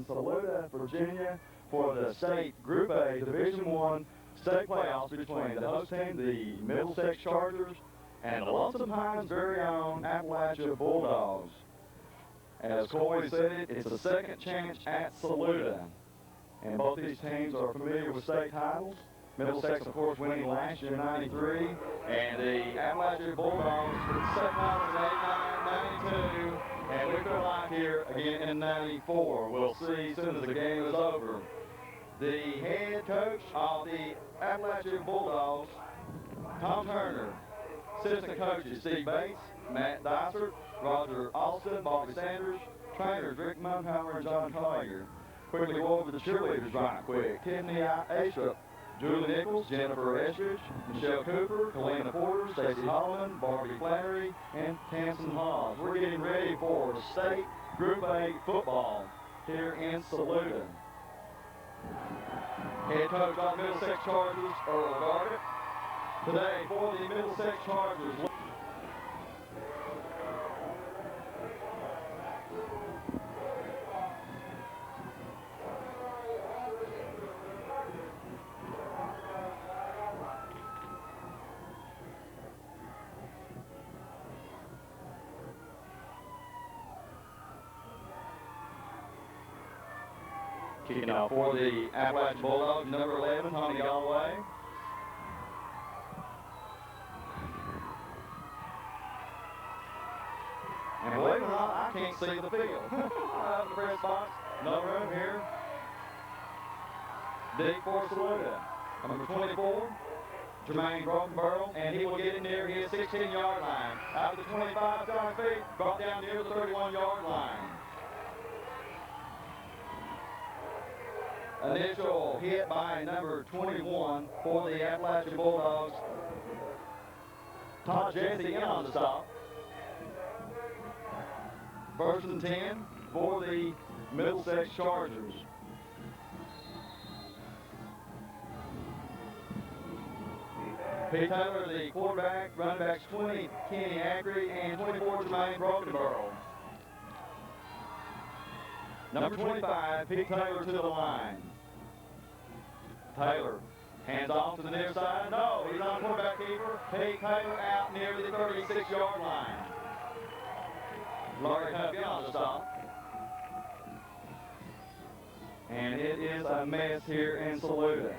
in Saluda, Virginia for the state Group A Division I state playoffs between the host team, the Middlesex Chargers, and the Lonesome Pines' very own Appalachia Bulldogs. As Coy said, it's a second chance at Saluda. And both these teams are familiar with state titles. Middlesex, of course, winning last year in '93, and the Appalachia Bulldogs with the state title in '89, '92, and we feel like here again in '94. We'll see as soon as the game is over. The head coach of the Appalachia Bulldogs, Tom Turner. Assistant coaches, Steve Bates, Matt Dysert, Roger Alston, Bobby Sanders. Trainers, Rick Munhauer and John Collier. Quickly go over the cheerleaders right quick. Tiffany Astrup, Julie Nichols, Jennifer Estridge, Michelle Cooper, Kalina Porter, Stacey Holloman, Barbie Flannery, and Tamsin Hawes. We're getting ready for state Group A football here in Saluda. Head coach of the Middlesex Chargers, Earl Gargett. Today for the Middlesex Chargers. Kicking off for the Appalachian Bulldogs, number 11, Tommy Galloway. And believe it or not, I can't see the field. Out of the press box, no room here. Deep for Saluda. Number 24, Jermaine Brokenborough, and he will get it near his 16-yard line. Out of the 25, Johnny feet, brought down near the 31-yard line. Initial hit by number 21 for the Appalachian Bulldogs. Todd Jesse in on the stop. First and 10 for the Middlesex Chargers. Pete Taylor, the quarterback, running backs 20, Kenny Ackery, and 24, Jermaine Brokenborough. Number 25, Pete Taylor to the line. Taylor hands off to the near side. No, he's on quarterback keeper. Pete Taylor out near the 36-yard line. Laurie Huffey on the stop. And it is a mess here in Saluda.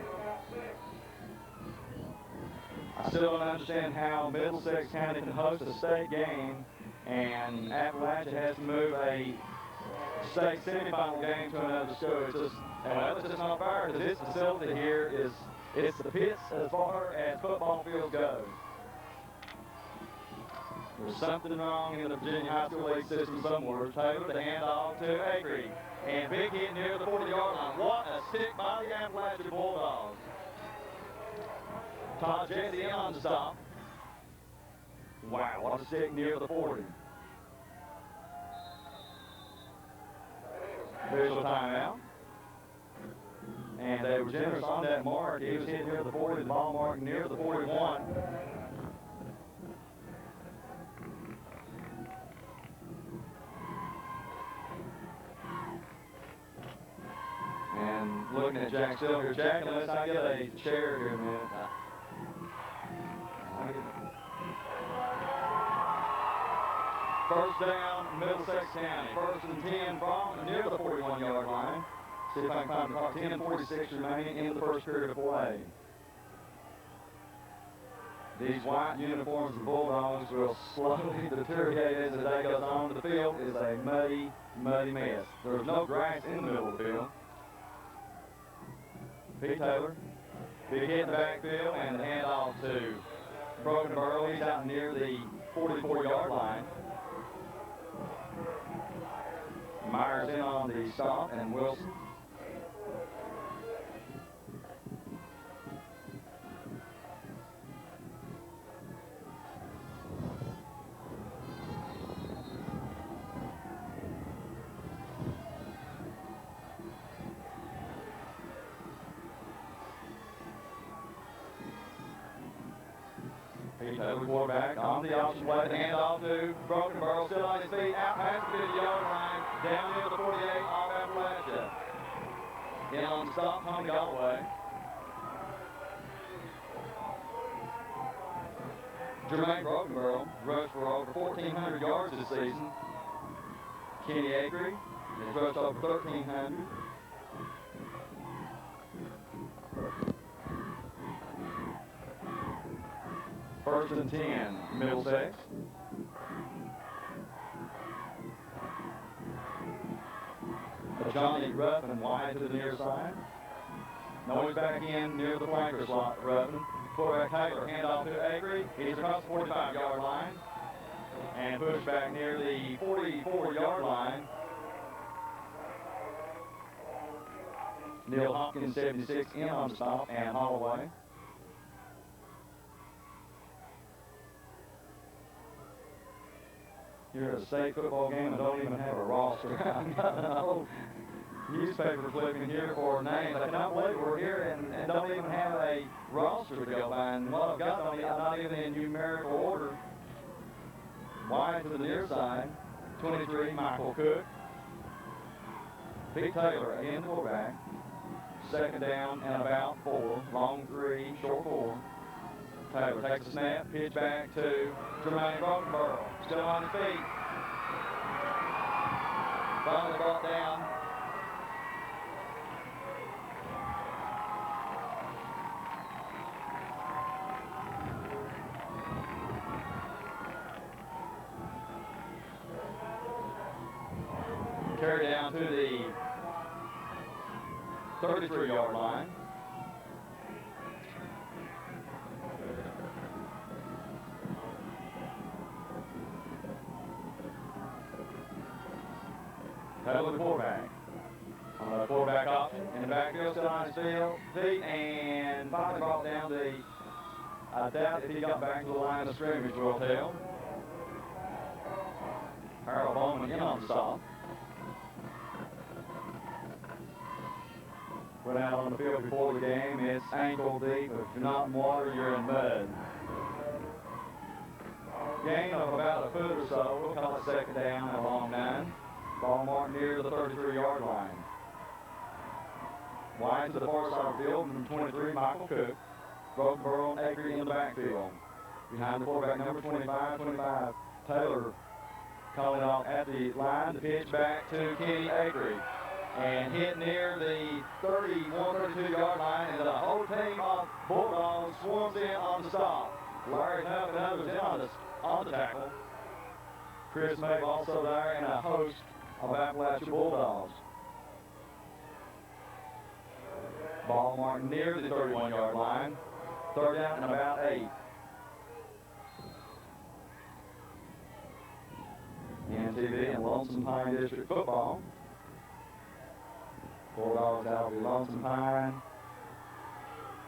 I still don't understand how Middlesex County can host a state game and Appalachia has to move a state semifinal game to another school. It's just, well, it's just not fair because this facility here it's the pits as far as football fields go. There's something wrong in the Virginia High School League system somewhere. Taylor, the handoff to Ackery. And big hit near the 40-yard line. What a stick by the Appalachia Bulldogs. Todd Jesse on the stop. Wow, what a stick near the 40. Official timeout. And they were generous on that mark. He was hit near the 40, the ball mark near the 41. And looking at Jack Still here. Jack, unless I get a chair here in a minute. First down, Middlesex County. First and 10 from near the 41-yard line. See if I can find the clock. 10:46 remaining in the first period of play. These white uniforms of the Bulldogs will slowly deteriorate as the day goes on. The field is a muddy, muddy mess. There's no grass in the middle of the field. Pete Taylor, big hit in the backfield, and the handoff to Brokenborough. He's out near the 44-yard line. Myers in on the stop, and Wilson. Pete Taylor, quarterback, on the option play, the handoff to Brokenborough, still on his feet, out past the 50-yard line, down near the 48 of Appalachia. In on the stop, Tony Galloway. Jermaine Brokenborough rushed for over 1,400 yards this season. Kenny Acree has rushed over 1,300. First and 10, Middlesex. Johnny Ruffin wide to the near side. Noise back in near the flanker slot, Ruffin. Quarterback Taylor, handoff to Acree. He's across the 45-yard line. And pushed back near the 44-yard line. Neil Hopkins, 76, in on the stop, and Holloway. You're at a state football game and don't even have a roster. I've got an old newspaper flipping here for names. I cannot believe we're here and don't even have a roster to go by. And what I've got, not even in numerical order. Wide to the near side, 23, Michael Cook. Pete Taylor, again, the quarterback. Second down and about 4. Long 3, short 4. Taylor takes a snap, pitch back to Jermaine Brokenborough. Still on his feet. Finally brought down. Carried down to the 33-yard line. Taylor, the quarterback. On the quarterback option. In the backfield, still on his feet, and finally brought down the, I doubt if he got back to the line of scrimmage, we'll tell. Harold Bowman in on the stop. Went out on the field before the game. It's ankle deep. If you're not in water, you're in mud. Gain of about a foot or so. We'll call it second down and a long 9. Ball marked near the 33-yard line. Wide to the far side of the field, number 23, Michael Cook. Brokenborough, Acree in the backfield. Behind the quarterback, number 25, Taylor calling off at the line. The pitch back to Kenny Acree. And hit near the 31, 32-yard line, and the whole team of Bulldogs swarms in on the stop. Larry Huff and others in on the tackle. Chris Mabe also there, and a host of Appalachia Bulldogs. Ball marked near the 31-yard line. Third down and about 8. NTV and Lonesome Pine District football. Bulldogs out of the Lonesome Pine.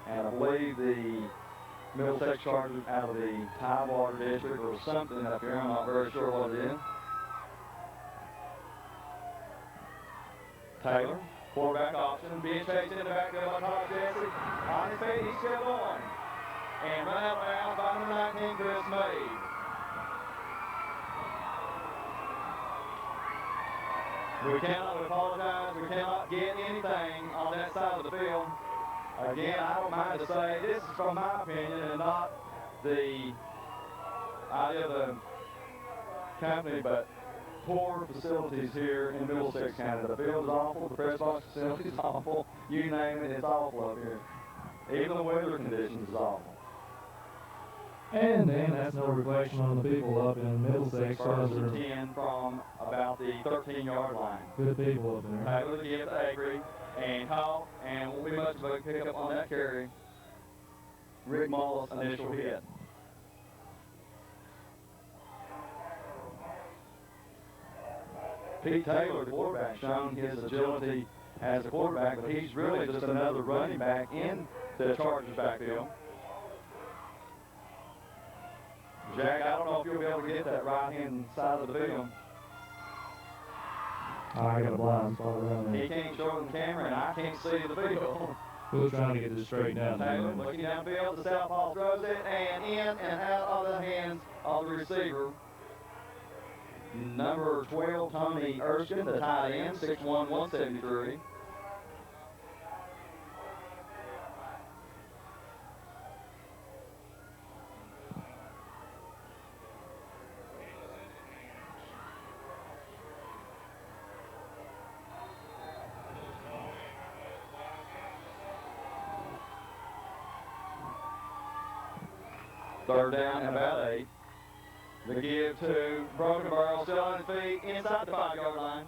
And I believe the Middlesex Chargers out of the Tidewater District or something up here. I'm not very sure what it is. Taylor, quarterback option, being chased in the backfield by Todd Jesse. On his feet, he's still going. And run out of bounds by number 19, Chris Mabe. We cannot apologize. We cannot get anything on that side of the field. Again, I don't mind to say this is from my opinion and not the idea of the company, but poor facilities here in Middlesex County. The field is awful. The press box facility is awful. You name it, it's awful up here. Even the weather conditions is awful. And then that's no reflection on the people up in Middlesex. First and 10 from about the 13-yard line. Good people up there. Taylor to give to Acree and caught, and won't be much of a pickup on that carry. Rick Mullis' initial hit. Pete Taylor, the quarterback, shown his agility as a quarterback, but he's really just another running back in the Chargers backfield. Jack, I don't know if you'll be able to get that right-hand side of the field. I got a blind spot around there. He can't show it on camera, and I can't see the field. We're trying to get this straightened out. Taylor looking downfield, the southpaw throws it, and in and out of the hands of the receiver. Number 12, Tony Erskine, the tight end, 6'1", 173. Third down and about 8. The give to Broken Barrel, still on his feet, inside the 5-yard line.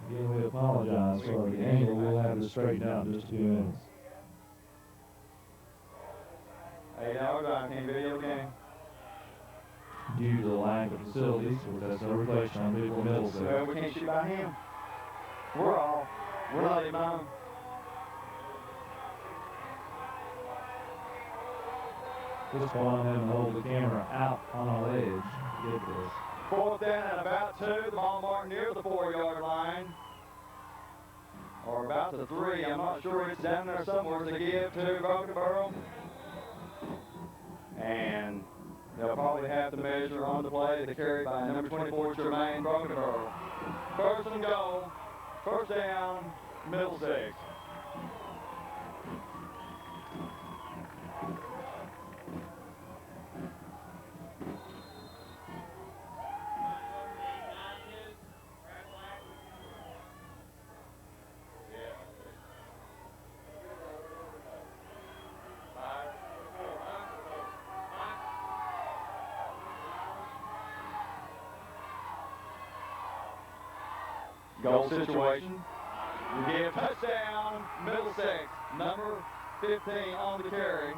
Again, we apologize for the angle. We'll have this straightened out in just a few minutes. 8-hour drive, can't video the game. Due to the lack of facilities, that's no reflection on people in Middlesex. Well, we can't shoot by him. We're not even on. Just go on and hold the camera out on a ledge to get this. 4th down and about 2. The ball marked near the 4-yard line. Or about the 3. I'm not sure. It's down there somewhere to give to Broken Barrel. And they'll probably have to measure on the play the carry by number 24, Jermaine Broken Barrel. 1st and goal. 1st down, Middlesex. Goal situation. We give touchdown, Middlesex, number 15 on the carry.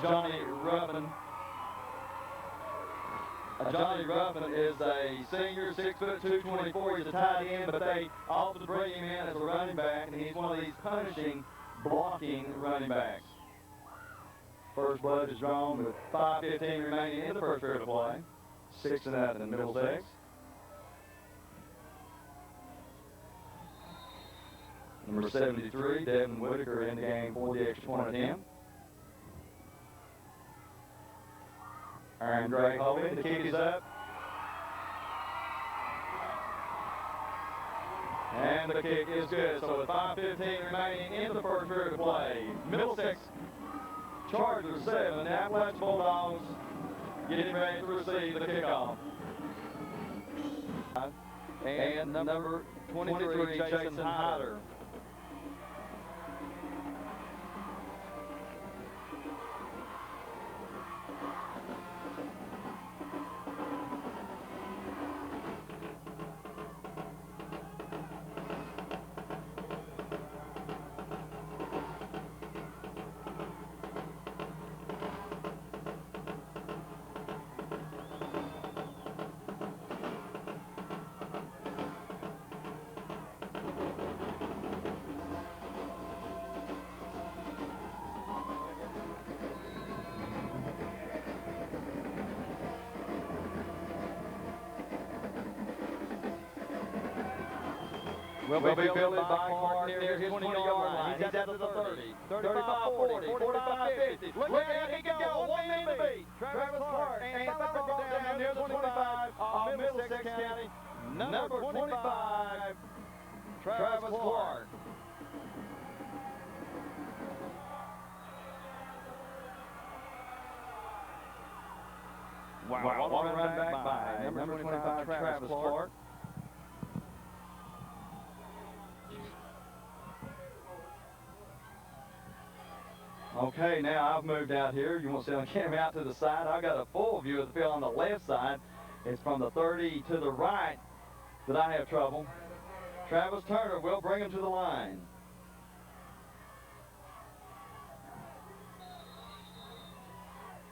Johnny Ruffin. Johnny Ruffin is a senior, 6'2", 224. He's a tight end, but they opted to bring him in as a running back, and he's one of these punishing, blocking running backs. First blood is drawn with 5:15 remaining in the first period of play. 6-0 Middlesex. Number 73, Devin Whitaker, in the game for the extra point attempt. Aaron Gray holding. The kick is up. And the kick is good. So with 5:15 remaining in the first period of play, Middlesex Chargers 7, the Appalachia Bulldogs getting ready to receive the kickoff. And number 23, Jason Hyder. Will be fielded by Clark near his 20-yard line. He's out to the 30, 35, 40, 45, 50. Look out, he can go. 1 man to beat. Travis Clark. And ball down near the 25 of Middlesex County. Number 25, Travis Clark. Wow, what a run back by number 25, Travis Clark. Okay, now I've moved out here. You want to see the camera out to the side? I've got a full view of the field on the left side. It's from the 30 to the right that I have trouble. Travis Turner will bring him to the line.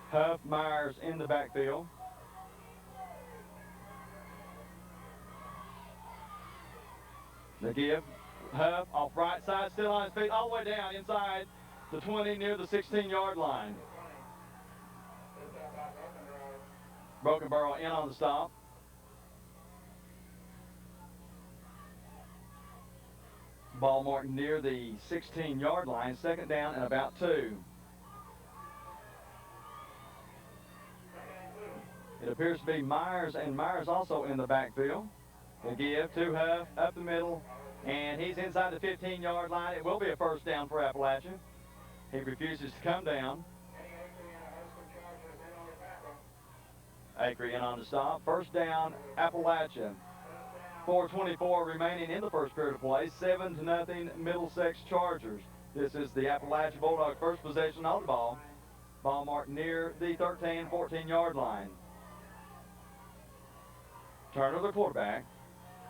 Huff Myers in the backfield. The give. Huff off right side, still on his feet, all the way down inside the 20 near the 16-yard line. Broken Barrel in on the stop. Ball marked near the 16-yard line, 2nd down and about 2. It appears to be Myers, and Myers also in the backfield. The give to Huff up the middle, and he's inside the 15-yard line. It will be a 1st down for Appalachia. He refuses to come down. Acre in on the stop. 1st down, Appalachia. 4:24 remaining in the first period of play. 7-0 Middlesex Chargers. This is the Appalachia Bulldogs' first possession of the ball. Ball marked near the 13, 14-yard line. Turner, the quarterback,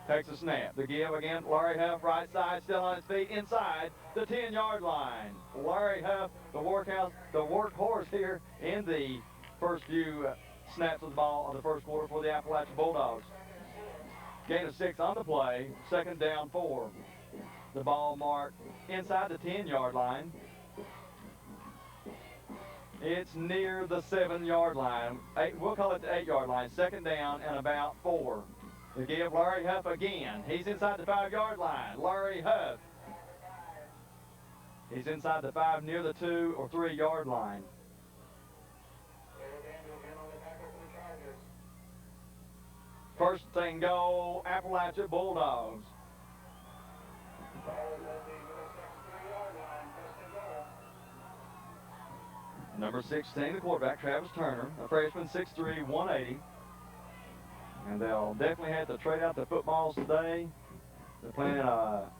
takes a snap. The give again, Larry Huff, right side, still on his feet, inside the 10-yard line. Larry Huff, the workhorse here in the first few snaps of the ball of the first quarter for the Appalachia Bulldogs. Gain of 6 on the play, 2nd down 4. The ball marked inside the 10-yard line. It's near the 7-yard line. We'll call it the 8-yard line. 2nd down and about 4. The give, Larry Huff again. He's inside the 5-yard line. Larry Huff. He's inside the 5 near the 2 or 3-yard line. First and goal, Appalachia Bulldogs. Number 16, the quarterback, Travis Turner, a freshman, 6'3", 180. And they'll definitely have to trade out the footballs today. They're playing in a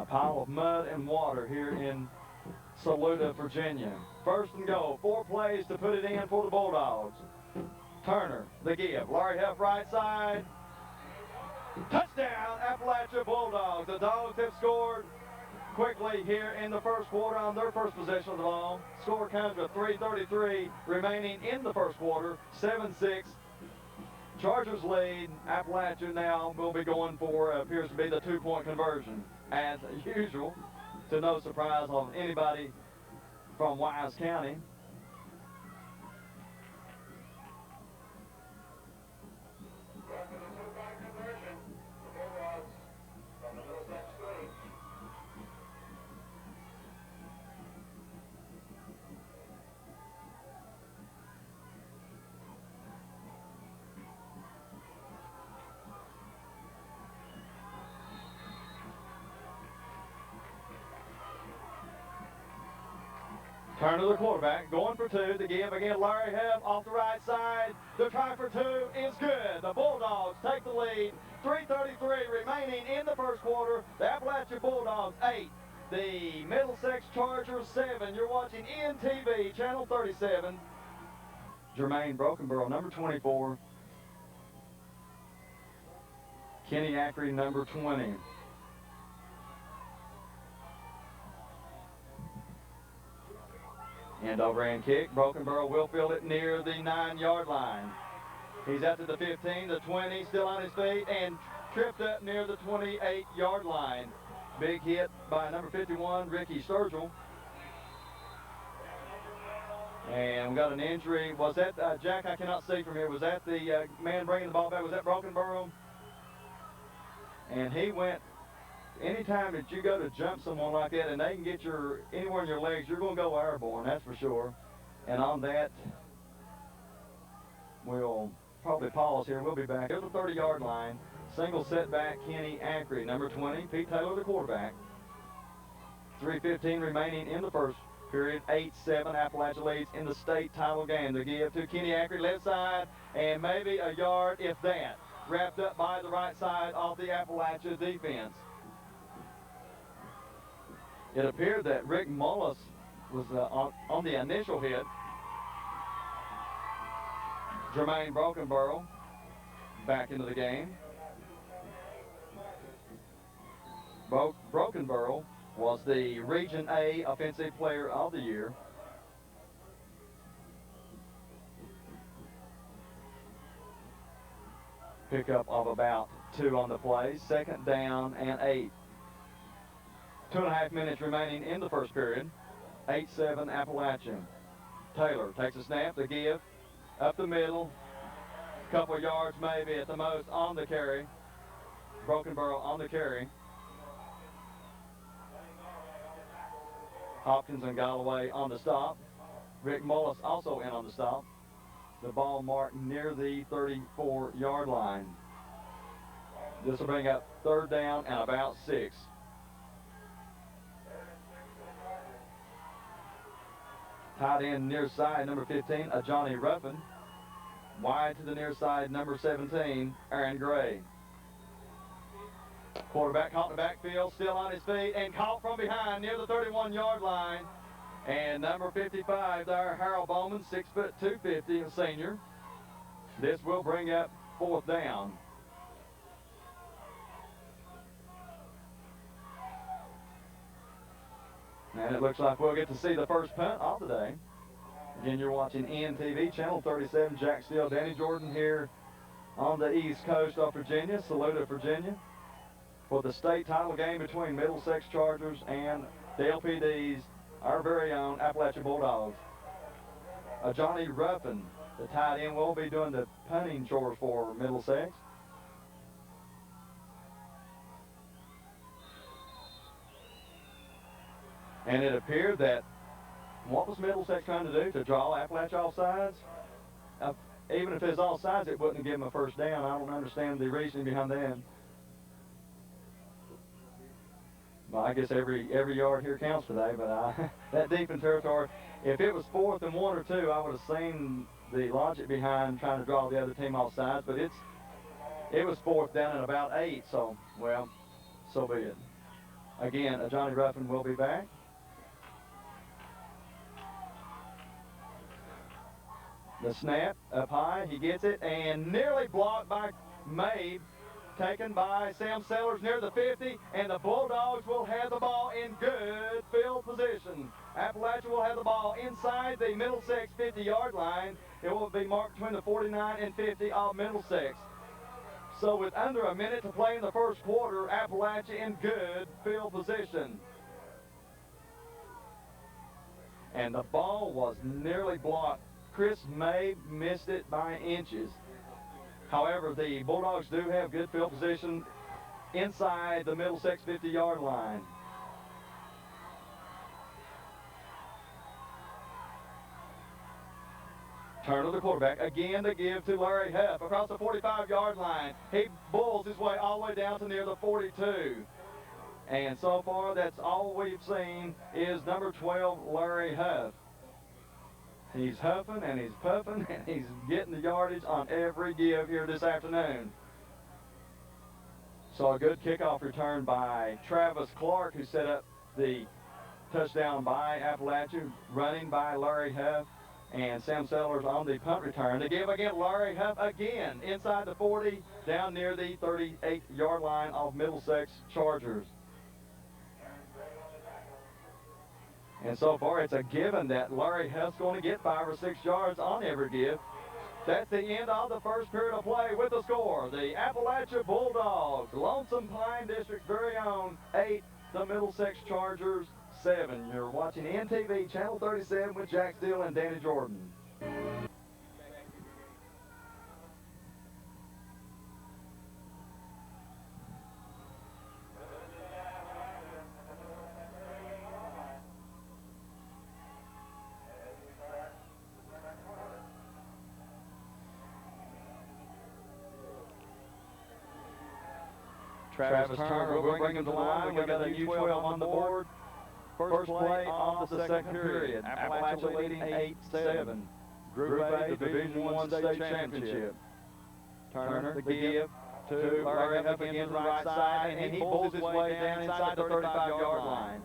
pile of mud and water here in Saluda, Virginia. First and goal, 4 plays to put it in for the Bulldogs. Turner, the give. Larry Huff, right side. Touchdown, Appalachia Bulldogs. The Dogs have scored quickly here in the first quarter on their first possession of the ball. Score comes with 3:33 remaining in the first quarter. 7-6. Chargers lead. Appalachia now will be going for, appears to be the 2-point conversion. As usual, to no surprise of anybody from Wise County. Turner, the quarterback, going for 2. The give again, Larry Huff off the right side. The try for 2 is good. The Bulldogs take the lead. 3:33 remaining in the first quarter. The Appalachia Bulldogs 8. The Middlesex Chargers 7. You're watching NTV, Channel 37. Jermaine Brokenborough, number 24. Kenny Ackery, number 20. End over end kick. Brokenborough will field it near the 9-yard line. He's out to the 15, the 20, still on his feet, and tripped up near the 28-yard line. Big hit by number 51, Ricky Sturgill. And we got an injury. Was that, Jack, I cannot see from here, was that the man bringing the ball back? Was that Brokenborough? And he went, anytime that you go to jump someone like that and they can get your anywhere in your legs, you're going to go airborne, that's for sure. And on that, we'll probably pause here. We'll be back at the 30-yard line. Single setback, Kenny Ackery, number 20. Pete Taylor, the quarterback. 3:15 remaining in the first period. 8-7, Appalachia leads in the state title game. The give to Kenny Ackery, left side, and maybe a yard, if that. Wrapped up by the right side of the Appalachia defense. It appeared that Rick Mullis was on the initial hit. Jermaine Brokenborough back into the game. Brokenborough was the Region A Offensive Player of the Year. Pickup of about 2 on the play. 2nd down and 8. 2.5 minutes remaining in the first period. 8-7 Appalachian. Taylor takes a snap, the give, up the middle. Couple of yards maybe at the most on the carry. Brokenborough on the carry. Hopkins and Galloway on the stop. Rick Mullis also in on the stop. The ball marked near the 34-yard line. This will bring up 3rd down and about 6. Tight end near side, number 15, Johnny Ruffin. Wide to the near side, number 17, Aaron Gray. Quarterback caught in the backfield, still on his feet, and caught from behind near the 31-yard line. And number 55 there, Harold Bowman, 6 foot 250, a senior. This will bring up 4th down. And it looks like we'll get to see the first punt of the day. Again, you're watching NTV, Channel 37, Jack Steele, Danny Jordan here on the east coast of Virginia, Saluda, Virginia, for the state title game between Middlesex Chargers and the LPD's, our very own Appalachia Bulldogs. Johnny Ruffin, the tight end, will be doing the punting chores for Middlesex. And it appeared that what was Middlesex trying to do? To draw Appalachia off sides? Even if it's all sides, it wouldn't give them a first down. I don't understand the reasoning behind that. Well, I guess every yard here counts today, but that deep in territory, if it was 4th and 1 or 2, I would have seen the logic behind trying to draw the other team off sides, but it was 4th down and about 8, so, well, so be it. Again, Johnny Ruffin will be back. The snap up high, he gets it, and nearly blocked by Mabe, taken by Sam Sellers near the 50, and the Bulldogs will have the ball in good field position. Appalachia will have the ball inside the Middlesex 50-yard line. It will be marked between the 49 and 50 of Middlesex. So with under a minute to play in the first quarter, Appalachia in good field position. And the ball was nearly blocked. Chris May missed it by inches. However, the Bulldogs do have good field position inside the Middlesex 50-yard line. Turn of the quarterback, again to give to Larry Huff across the 45-yard line. He bulls his way all the way down to near the 42. And so far, that's all we've seen is number 12, Larry Huff. He's huffing and he's puffing and he's getting the yardage on every give here this afternoon. So a good kickoff return by Travis Clark, who set up the touchdown by Appalachia, running by Larry Huff, and Sam Sellers on the punt return. To give again, Larry Huff again inside the 40, down near the 38-yard line of Middlesex Chargers. And so far, it's a given that Larry Huff's going to get 5 or 6 yards on every give. That's the end of the first period of play with the score. The Appalachia Bulldogs, Lonesome Pine District's very own 8, the Middlesex Chargers 7. You're watching NTV Channel 37 with Jack Steele and Danny Jordan. Travis Turner will bring him to the line. We got a U12 on the board. First play of the second period. Appalachia leading 8-7. Group A Division I State Championship. Turner to give to Larry Huff again to the right side, and he pulls his way down inside the 35-yard line.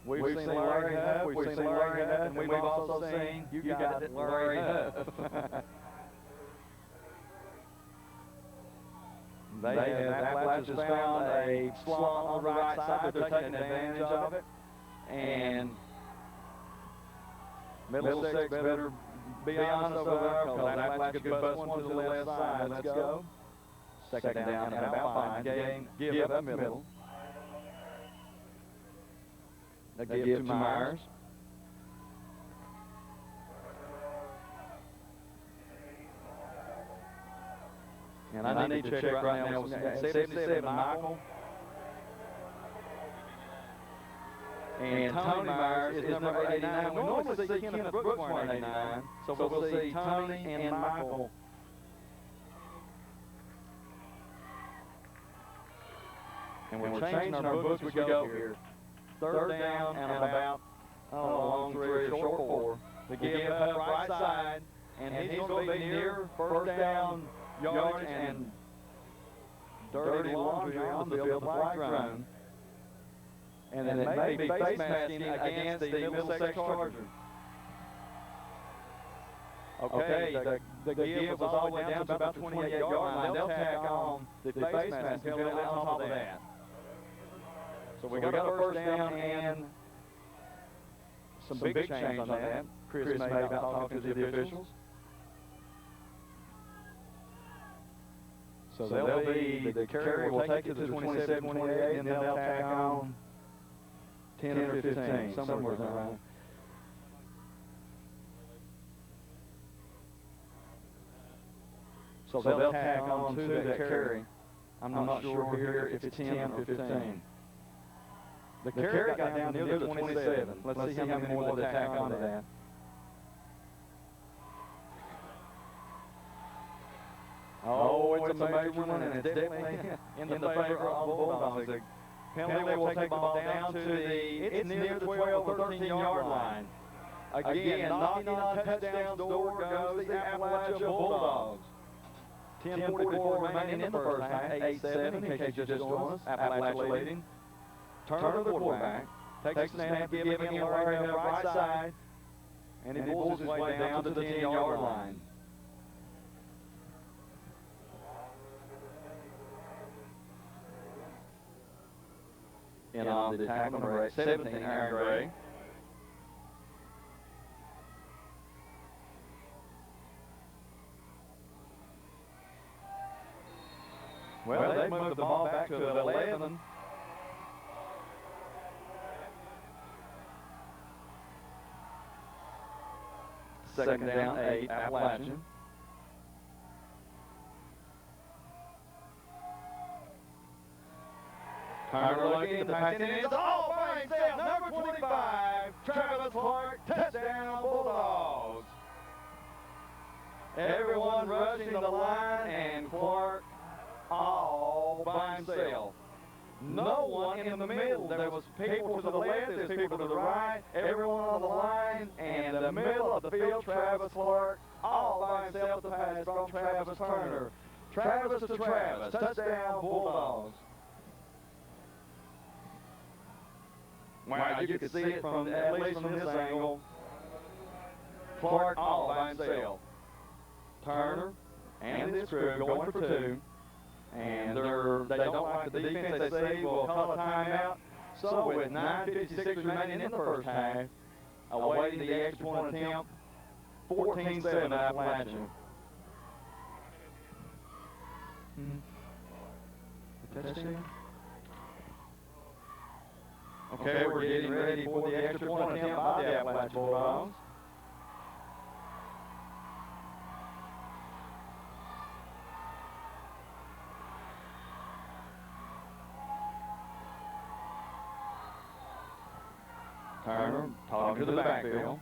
We've seen Larry Huff, we've seen Larry Huff, and we've also seen, you got it, Larry Huff. They have Appalachia's found a slot on the right side, but they're taking advantage of it. And Middlesex better be honest over there, because Appalachia could bust one to the left side. Let's go. Second down and about 5. Give up middle. They give to Myers. And I need to check right now. 77, Michael. And Tony Myers is number 89. We normally see Kenneth Brooks wearing 89. So we'll see Tony and Michael. And we're changing our books as we go here. Third down and about a long 3 or short 4. To give up right side. And he's going to be near first down yardage, and dirty laundry on the field, the flag thrown. And it may be face masking against the Middlesex Chargers. Okay, the give was all the way down to about the 28-yard line. They'll tack on the face mask penalty on top of that. So we got a first down and some big change on that. Chris made about talking to the officials. So they'll be, the carry will take it to the 27, 28, and then they'll tack on 10 or 15, somewhere around. So they'll tack on to that carry. I'm not sure here if it's 10 or 15. The carry got down near the 27. Let's see how many more they tack onto that. Oh, it's a major one, and it's definitely in the favor of the Bulldogs. The penalty will take the ball down to it's near the 12 or 13-yard line. Again, knocking on touchdown door goes the Appalachia Bulldogs. 10:44 remaining in the first half, 8-7, in case you just joined us, Appalachia leading. Turner, the quarterback, takes a snap, giving him Larry Huff right side, and he pulls his way down to the 10-yard line. And on the tackle number 17, Aaron Gray. Well, they moved the ball back to 11. Second down, 8, Appalachian. Turner looking at the pass, and it's all by himself. Number 25, Travis Clark, touchdown Bulldogs. Everyone rushing the line, and Clark all by himself. No one in the middle. There was people to the left, there's people to the right, everyone on the line, and the middle of the field, Travis Clark, all by himself. The pass from Travis Turner. Travis to Travis, touchdown Bulldogs. Wow, you can see it from, at least from this angle. Clark all by himself. Turner and this crew going for 2. And they don't like the defense. They say we'll call a timeout. So with 9:56 remaining in the first half, awaiting the extra point attempt, 14-7 Appalachian. Touchdown. Okay, we're getting ready for the extra point attempt by the Appalachia Bulldogs. Turner talking to the backfield.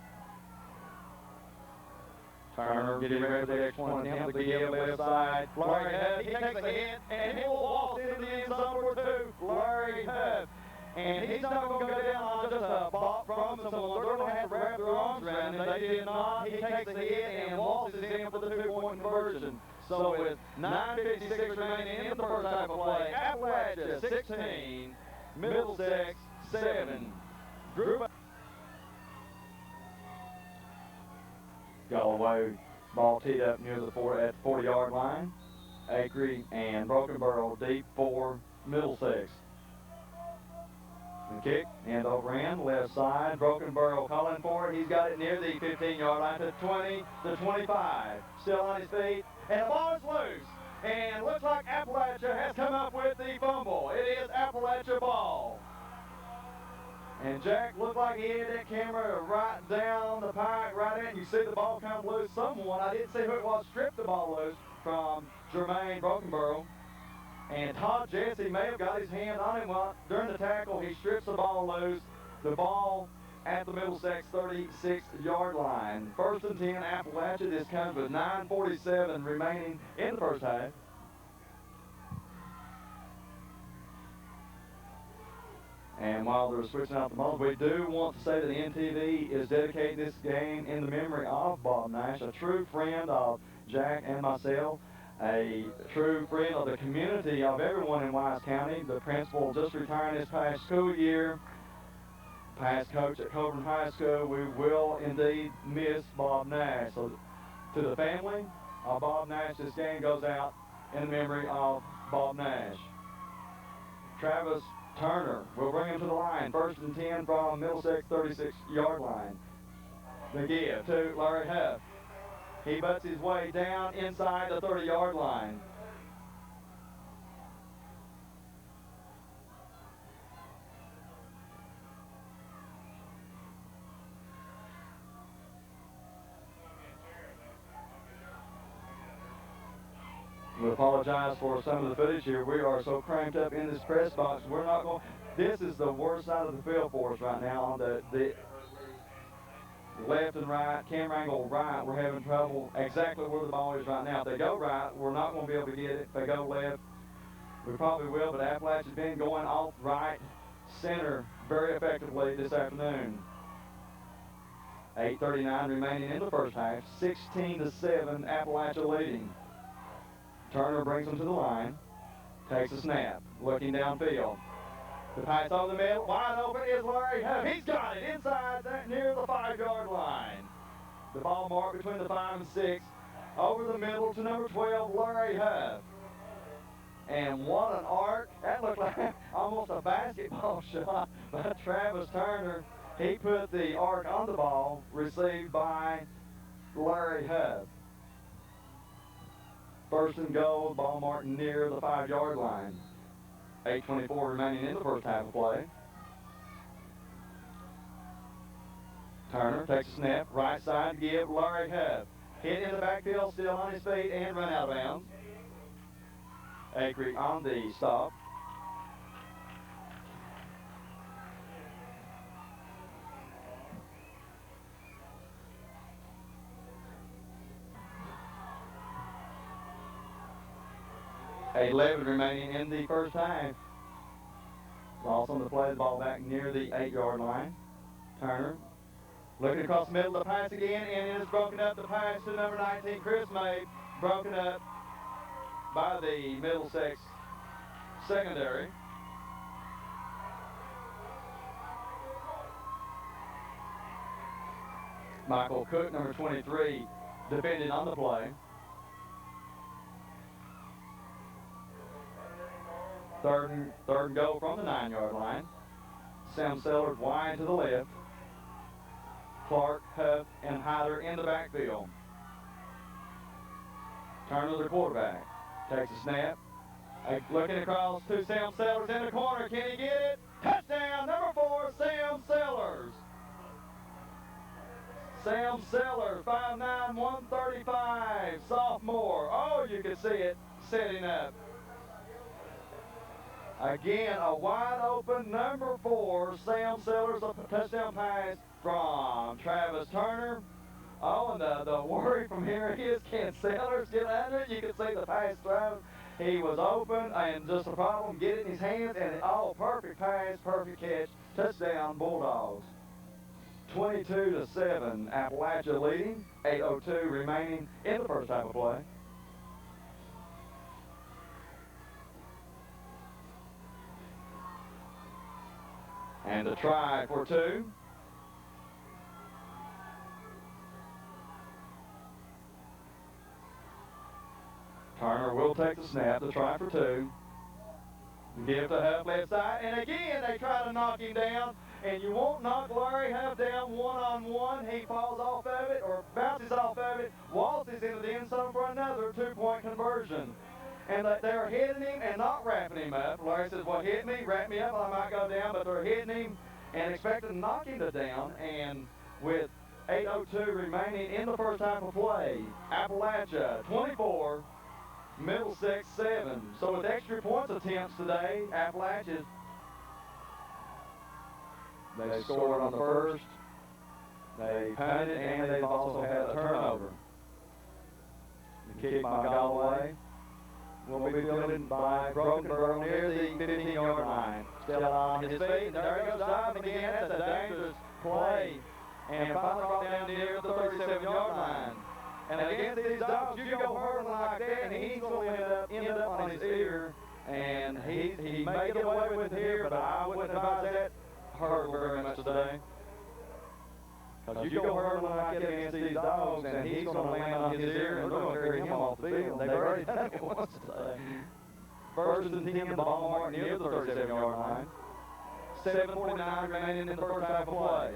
Turner getting ready for the extra point attempt. The give left side. Larry Huff, he takes a hit, and he will walk into the end zone for 2. Larry Huff. And he's not going to go down on just a bop from someone. They're going to have to wrap their arms around him. They did not. He takes a hit and waltzes in for the 2-point conversion. So with 9:56 remaining in the first half of play, Appalachia 16, Middlesex 7. Group Galloway, ball teed up near the 40-yard line. Acree and Broken Barrel deep for Middlesex. The kick, and over in, left side, Broken Barrel calling for it. He's got it near the 15-yard line to 20, the 25. Still on his feet, and the ball is loose. And looks like Appalachia has come up with the fumble. It is Appalachia ball. And Jack looked like he had that camera right down the pike, right in. You see the ball come loose. Someone, I didn't see who it was, stripped the ball loose from Jermaine Brokenborough. And Todd Jesse may have got his hand on him during the tackle. He strips the ball loose. The ball at the Middlesex 36-yard line. 1st and 10, Appalachia. This comes with 9:47 remaining in the first half. And while they're switching out the balls, we do want to say that the NTV is dedicating this game in the memory of Bob Nash, a true friend of Jack and myself. a true friend of the community of everyone in Wise County. The principal just retired this past school year. Past coach at Coburn High School. We will indeed miss Bob Nash. So to the family of Bob Nash, this game goes out in memory of Bob Nash. Travis Turner will bring him to the line. 1st and 10 from Middlesex 36-yard line. The give to Larry Huff. He butts his way down inside the 30-yard line. We apologize for some of the footage here. We are so cramped up in this press box. We're not going. This is the worst side of the field for us right now. On the left and right, camera angle right, we're having trouble exactly where the ball is right now. If they go right, we're not going to be able to get it. If they go left, we probably will. But Appalachia's been going off right center very effectively this afternoon. 8:39 remaining in the first half. 16-7, Appalachia leading. Turner brings him to the line, takes a snap, looking downfield. The pass over the middle, wide open is Larry Huff. He's got it inside that near the 5-yard line. The ball marked between the 5 and 6, over the middle to number 12, Larry Huff. And what an arc. That looked like almost a basketball shot by Travis Turner. He put the arc on the ball, received by Larry Huff. 1st and goal, ball marked near the 5-yard line. 8:24 remaining in the first half of play. Turner takes a snap, right side, give Larry Huff. Hit in the backfield, still on his feet, and run out of bounds. Acre on the stop. .11 remaining in the first half. Loss on the play, the ball back near the 8-yard line. Turner looking across the middle, the pass again, and it is broken up. The pass to number 19, Chris May, broken up by the Middlesex secondary. Michael Cook, number 23, defended on the play. Third and goal from the 9-yard line. Sam Sellers wide to the left. Clark, Huff, and Hyder in the backfield. Turner, the quarterback, takes a snap. Looking across to Sam Sellers in the corner. Can he get it? Touchdown, number 4, Sam Sellers. Sam Sellers, 5'9", 135, sophomore. Oh, you can see it setting up. Again, a wide open number 4, Sam Sellers, a touchdown pass from Travis Turner. Oh, and the worry from here is, can Sellers get under it? You can see the pass thrown. He was open, and just a problem getting his hands, and perfect pass, perfect catch, touchdown Bulldogs. 22-7, Appalachia leading. 8:02 remaining in the first half of play. And a try for 2. Turner will take the snap, the try for 2. Give to Huff left side, and again they try to knock him down, and you won't knock Larry Huff down one-on-one. He falls off of it, or bounces off of it, waltzes into the end zone for another 2-point conversion. And they're hitting him and not wrapping him up. Larry says, well, hit me, wrap me up, I might go down, but they're hitting him and expecting to knock him down. And with 8:02 remaining in the first half of play, Appalachia 24, Middlesex 7. So with extra points attempts today, Appalachia, they scored on the first, they punted, and they've also had a turnover. The kick by Galloway will be fielded by Brokenberg near the 15-yard line. Still on his feet, and there he goes diving again. That's a dangerous play. And finally brought down near the 37-yard line. And against these dogs, you go hurdling like that, and he's going and he may get away with it here, but I wouldn't advise that hurdle very much today. Because you go hurdling like that against these dogs, and he's going to land on his ear, and they're going to carry him off the field. They've already done it once today. First and 10, the ball mark near the 37-yard line. 7:49 remaining in the first half of play.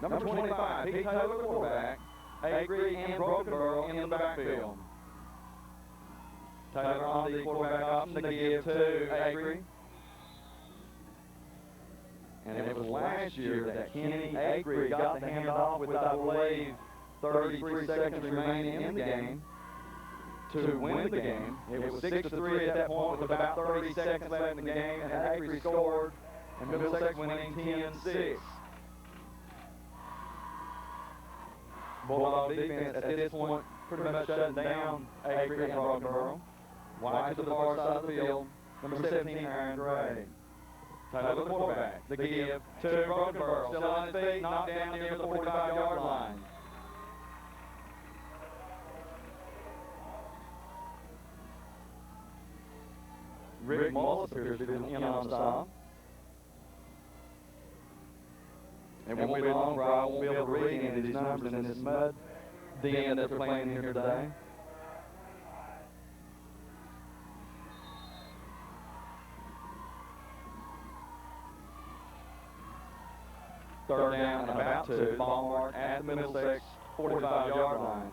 Number 25, Pete Taylor, the quarterback. Avery and Brokenborough in the backfield. Taylor on the quarterback option to give to Avery. And it was last year that Kenny Avery got the handoff with, I believe, 33 seconds remaining in the game to win the game. It was 6-3 at that point with about 30 seconds left in the game, and Avery scored, and Middlesex winning 10-6. Bulldog defense at this point pretty much shutting down Avery and Brokenborough. Wide to the far side of the field, number 17, Aaron Gray. Taylor, the quarterback. The give to Brokenborough. Still on his feet, knocked down near the 45-yard line. Rick Mullis appears to be in on stop. It won't be long for I won't be able to read any of these numbers in this mud den that they're playing here today. Third down and about two. Ball mark at the Middlesex 45-yard line.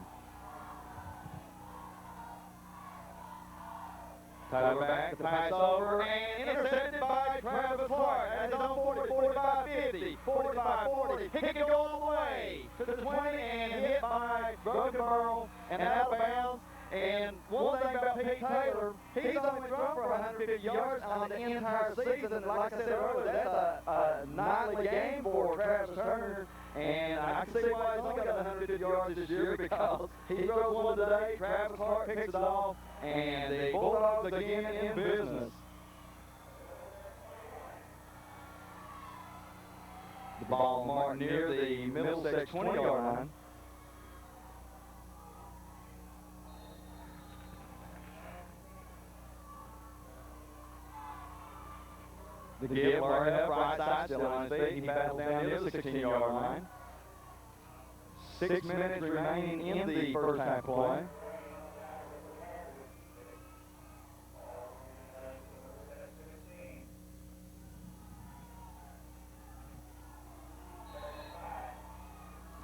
Taylor back, the pass over, and intercepted by Travis Clark at his own 40, 45, 50, 45, 40. He can go all the way to the 20 and hit by Brokenborough and out of bounds. And one thing about Pete Taylor, he's only thrown for 150 yards on the entire season. And like I said earlier, that's a nightly game for Travis Turner. And I can see why he's only got 150 yards this year, because he throws one today, Travis Hart picks it off, and the Bulldogs again in business. The ball marked near the Middlesex 20-yard line. The give, Barhead, right side, still on his feet. He battles down near the 16-yard line. 6 minutes remaining in the first half play.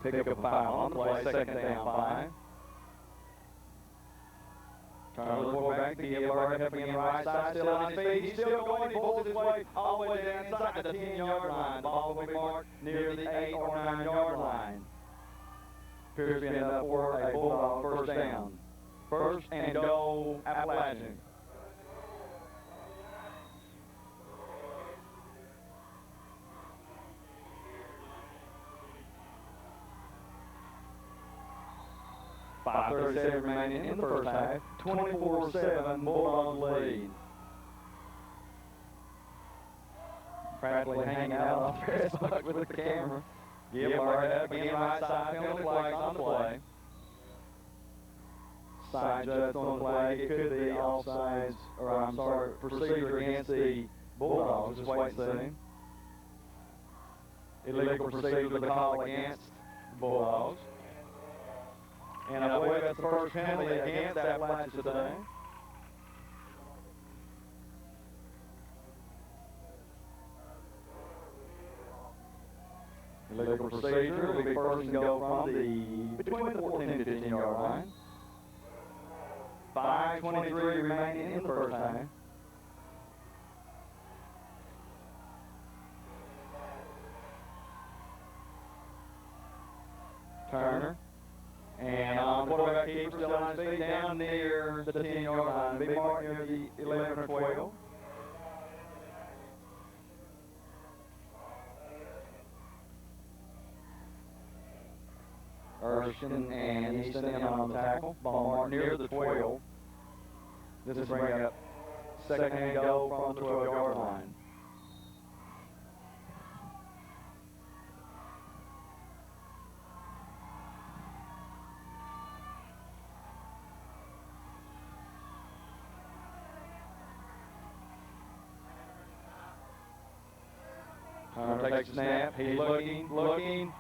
Pick up a 5 on the play, second down 5. Turner, the quarterback, the give, Barhead again, right side, still on his feet. He's still going, he pulls his way all the way down inside the 10-yard line. The ball will be marked near the 8 or 9-yard line. Appears to be enough for a Bulldog first down. First and goal, Appalachian. .537 remaining in the first half. 24-7 Bulldogs lead. Practically hanging out off Facebook with the camera. Give Barhead again, right side, penalty flags on the play. Side judge on the play. It could be offsides, or I'm sorry, procedure against the Bulldogs. Just wait and see. Illegal procedure to call against the Bulldogs. And I believe that's the first penalty against Appalachia today. Illegal procedure will be first and goal from between the 14 and 15-yard line. 5:23 remaining in the first half. Turner. And on quarterback keeper, still on his feet, down near the 10-yard line. Be marked near the 11 or 12. Erskine and Easton in on the tackle. Ball marked near the 12. This is bring up second and goal from the 12-yard line. Turner takes the snap. He's looking.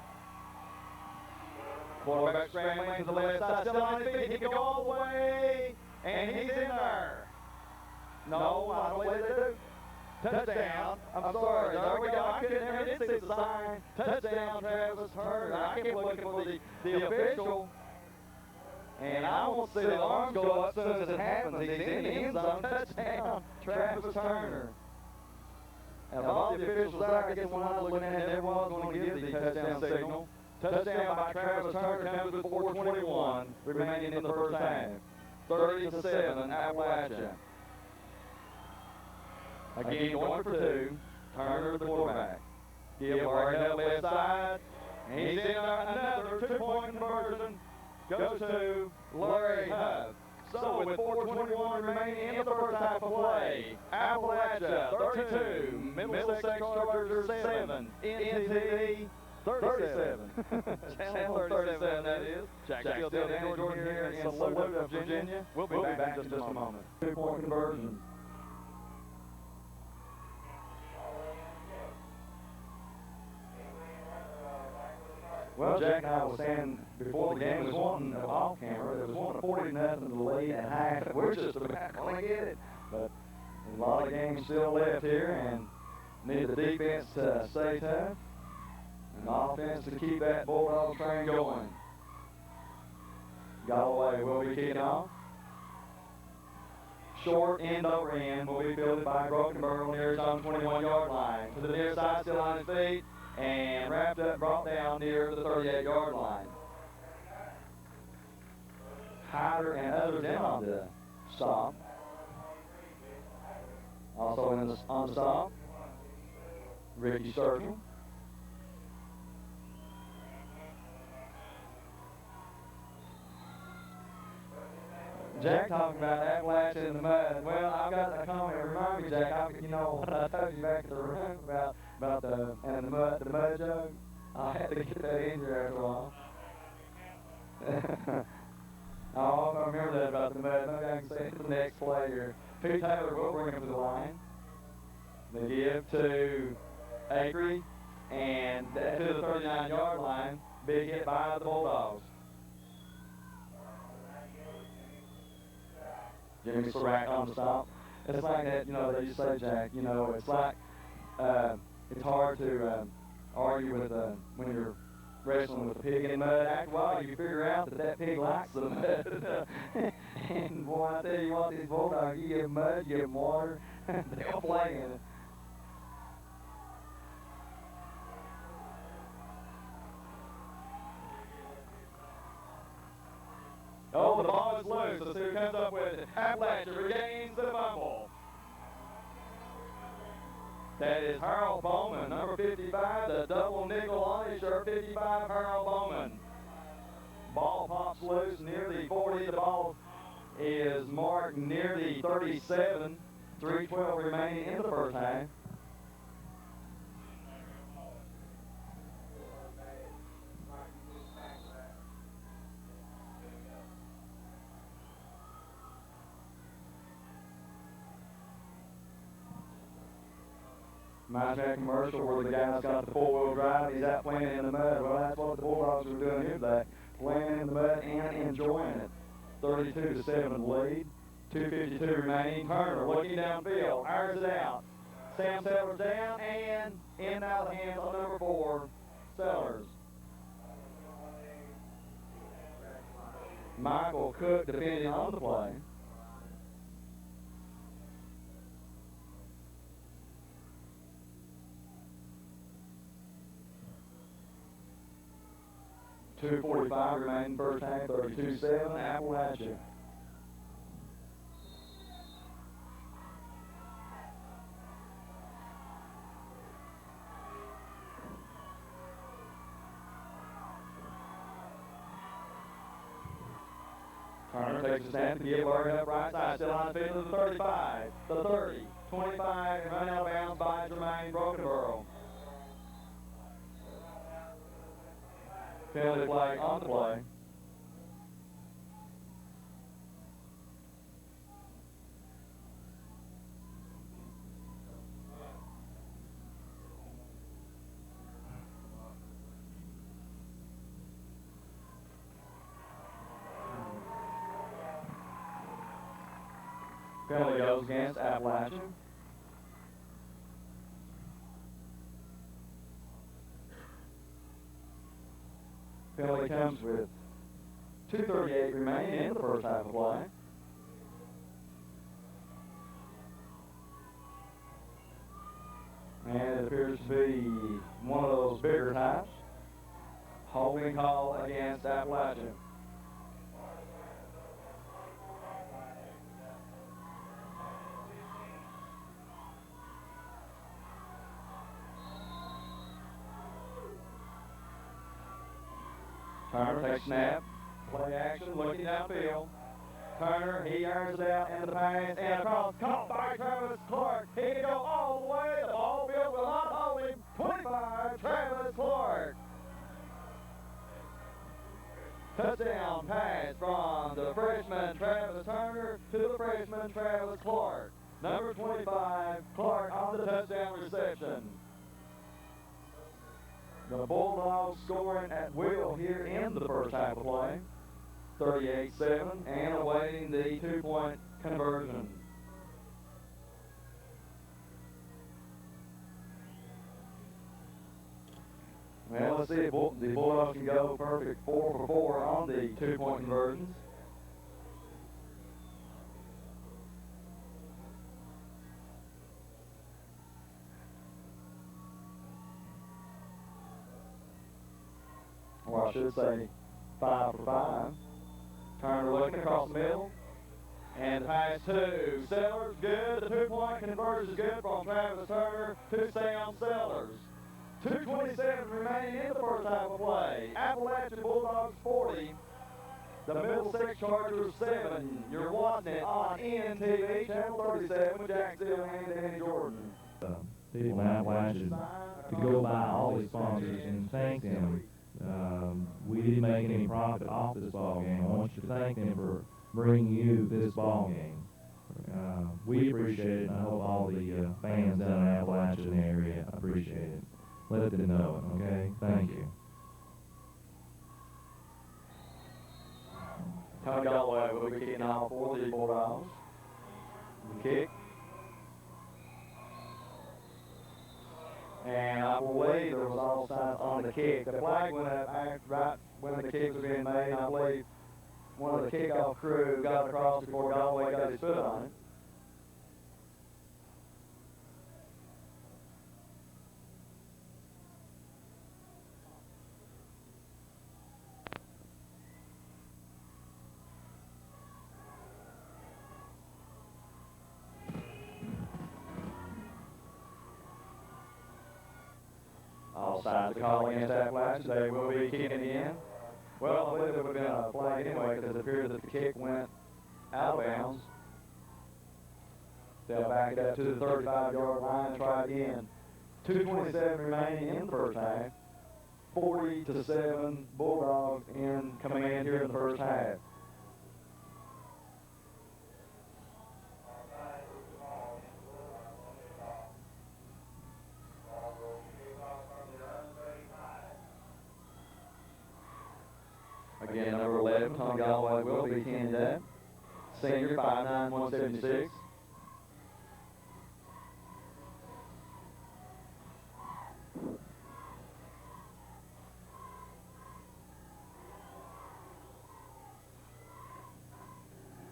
Quarterback scrambling to the left side, still on his feet. He can go all the way, and he's in there. No, I don't believe they do. Touchdown. I'm sorry. There we go. I didn't see the sign. Touchdown, Travis Turner. I kept looking for the official. And I won't see the alarms go up as soon as it happens. He's in the end zone. Touchdown, Travis Turner. And of all the officials there, I guess when I was looking at it, everyone was going to give the touchdown signal. Touchdown by Travis Turner comes with 4:21 remaining in the first half. 30-7, Appalachia. Again, going for two. Turner, the quarterback. Give Larry Huff left side. And he's in another two-point conversion. Goes to Larry Huff. So with 4:21 remaining in the first half of play, Appalachia 32, Middlesex Chargers 7, NTV 37. Channel 37, that is. Jack still down Jordan here in salute of Virginia. We'll be back in just a moment. Two-point conversion. Well, Jack and I was saying before the game was wanting off camera, there was one 40-0 to the lead at half. We're just about going to get it. But a lot of games still left here and need the defense to stay tough and the offense to keep that Bulldog train going. Galloway will be kicking off. Short end over end will be fielded by Broken Burrow near his own 21-yard line. To the near side, still on his feet. And wrapped up, brought down near the 38-yard line. Hyder and others in on the stop. Also on the stop, Ricky Sturgill. Jack talking about Appalachia in the mud. Well, I've got a comment. Remind me, Jack. You know what I told you back at the room about the mud joke. I had to get that in here after a while. I remember that about the mud. Maybe I can say it to the next play here. Pete Taylor will bring him to the line. They give to Acree and to the 39-yard line. Big hit by the Bulldogs. Jimmy Serac on the stop. It's like that, you know, that you say, Jack, you know, it's like, it's hard to argue with when you're wrestling with a pig in the mud. After a while, you figure out that pig likes the mud. And boy, I tell you what, these Bulldogs, you give them mud, you give them water, they'll play in it. Oh, the ball is loose. Let's see who comes up with it. Appalachia regains the fumble. That is Harold Bowman, number 55, the double nickel on his shirt, 55, Harold Bowman. Ball pops loose near the 40. The ball is marked near the 37. 3:12 remaining in the first half. Mind that commercial where the guy's got the four-wheel drive, he's out playing in the mud. Well, that's what the Bulldogs were doing here today, playing in the mud and enjoying it. 32-7 lead, 2:52 remaining. Turner looking downfield, fires it out. Sam Sellers down and in and out of the hands on number 4, Sellers. Michael Cook defending on the play. .245 remaining first half, 32-7, Appalachia. Turner takes a snap to give Larry up right side, still on the field of the 35, the 30, 25, and run out of bounds by Jermaine Brokenborough. Penalty flag on the play. Penalty goes against Appalachia. Penalty comes with 2:38 remaining in the first half of play. And it appears to be one of those bigger types. Holding call against Appalachia. Turner takes snap, play action, looking downfield. Turner, he earns it out, and the pass, and across, caught by Travis Clark. He can go all the way, the ball field will not hold him. 25, Travis Clark. Touchdown pass from the freshman Travis Turner to the freshman Travis Clark. Number 25, Clark on the touchdown reception. The Bulldogs scoring at will here in the first half of play. 38-7 and awaiting the 2-point conversion. Well, let's see if the Bulldogs can go perfect 4 for 4 on the 2-point conversions. Or I should say 5 for 5. Turner looking across the middle. And the pass to Sellers, good. The 2-point conversion is good from Travis Turner to Sam Sellers. 2:27 remaining in the first half of play. Appalachia Bulldogs 40. The Middlesex Chargers 7. You're watching it on NTV, Channel 37 with Jack Steele and Danny Jordan. People in Appalachia to go by all these sponsors and thank them. We didn't make any profit off this ball game. I want you to thank them for bringing you this ball game. We appreciate it, and I hope all the fans down in Appalachia in the area appreciate it. Let them know it, okay? Thank you. Tony Galloway will be kicking off for the Bulldogs. The kick. And I believe there was offside on the kick. The flag went up right when the kick was being made, and I believe one of the kickoff crew got across before Galloway got his foot on it. All sides of call against Appalachia. They will be kicking in. Well, I believe it would have been a flag anyway because it appears that the kick went out of bounds. They'll back it up to the 35-yard line and try again. 2:27 remaining in the first half. 40-7 Bulldogs in command here in the first half. Again, number 11, Tony Galloway will be teeing up. Senior, 5'9", 176.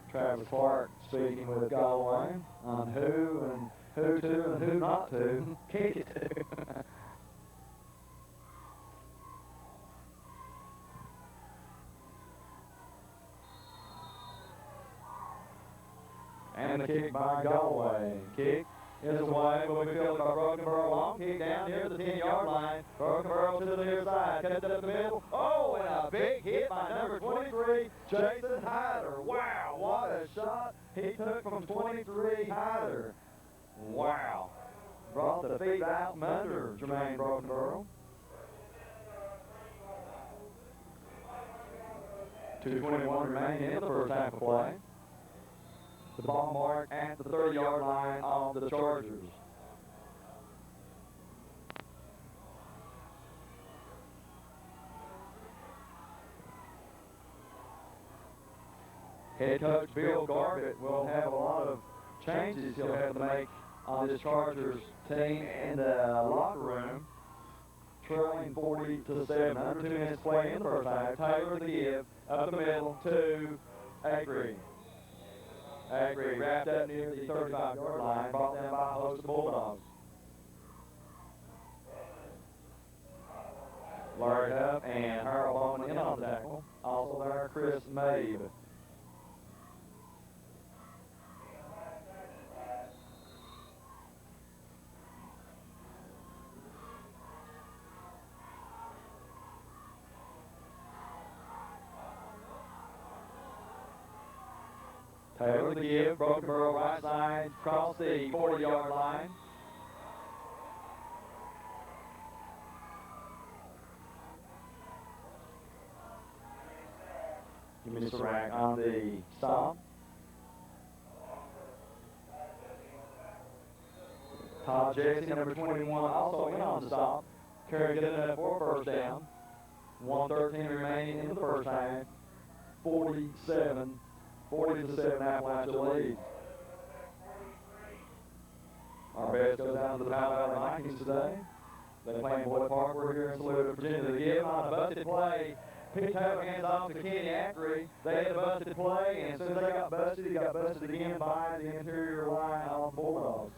Travis Clark speaking with Galloway on who and who to and who not to kick it to. And the kick by Galloway. Kick is away, but we feel it by Brokenborough. Long kick down near the 10-yard line. Brokenborough to the near side. Cuts it up the middle. Oh, and a big hit by number 23, Jason Hyder. Wow, what a shot he took from 23 Hyder. Wow. Brought the feet out from under Jermaine Brokenborough. 2:21 remaining in the first half of play. The ball mark at the 30-yard line of the Chargers. Head coach Bill Garbett will have a lot of changes he'll have to make on this Chargers team in the locker room. Trailing 40-7, under 2 minutes play in the first half. Taylor the give, up the middle to Agri. Agri wrapped up near the 35-yard line, brought down by a host of Bulldogs. Larry Huff and Harold Bowman in on the tackle. Also there, Chris Mabe. Taylor the give, Broken Burrow right side, across the 40-yard line. Give me Mr. Rack on the stop. Todd Jesse, number 21, also in on the stop. Carey good enough for a first down. 1:13 remaining in the first half. 40-7 Appalachia lead. Our best goes down to the Powell Valley Vikings today. They play in Boyd Park. We're here in Saluda, Virginia. The give on a busted play. Pete Taylor hands off to Kenny Ackery. They had a busted play, and as soon as they got busted, he got busted again by the interior line of Bulldogs.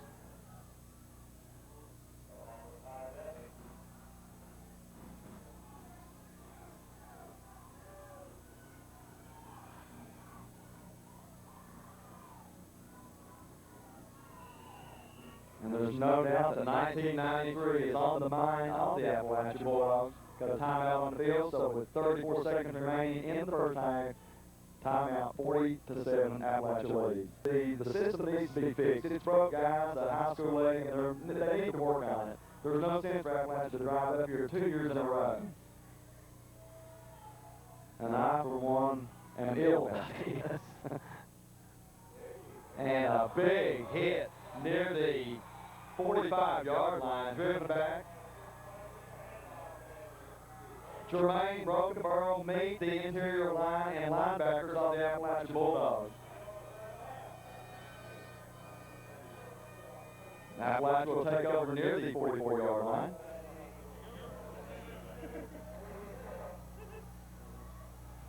And there's no doubt that 1993 is on the mind of the Appalachia Bulldogs. Got a timeout on the field, so with 34 seconds remaining in the first half, timeout 40-7 Appalachia lead. The system needs to be fixed. It's broke, guys, at high school league, and they need to work on it. There's no sense for Appalachia to drive up here 2 years in a row. And I, for one, am ill about this. And a big hit near the 45-yard line, driven back. Jermaine Broken Burrow meet the interior line and linebackers of the Appalachia Bulldogs. Appalachia will take over near the 44-yard line.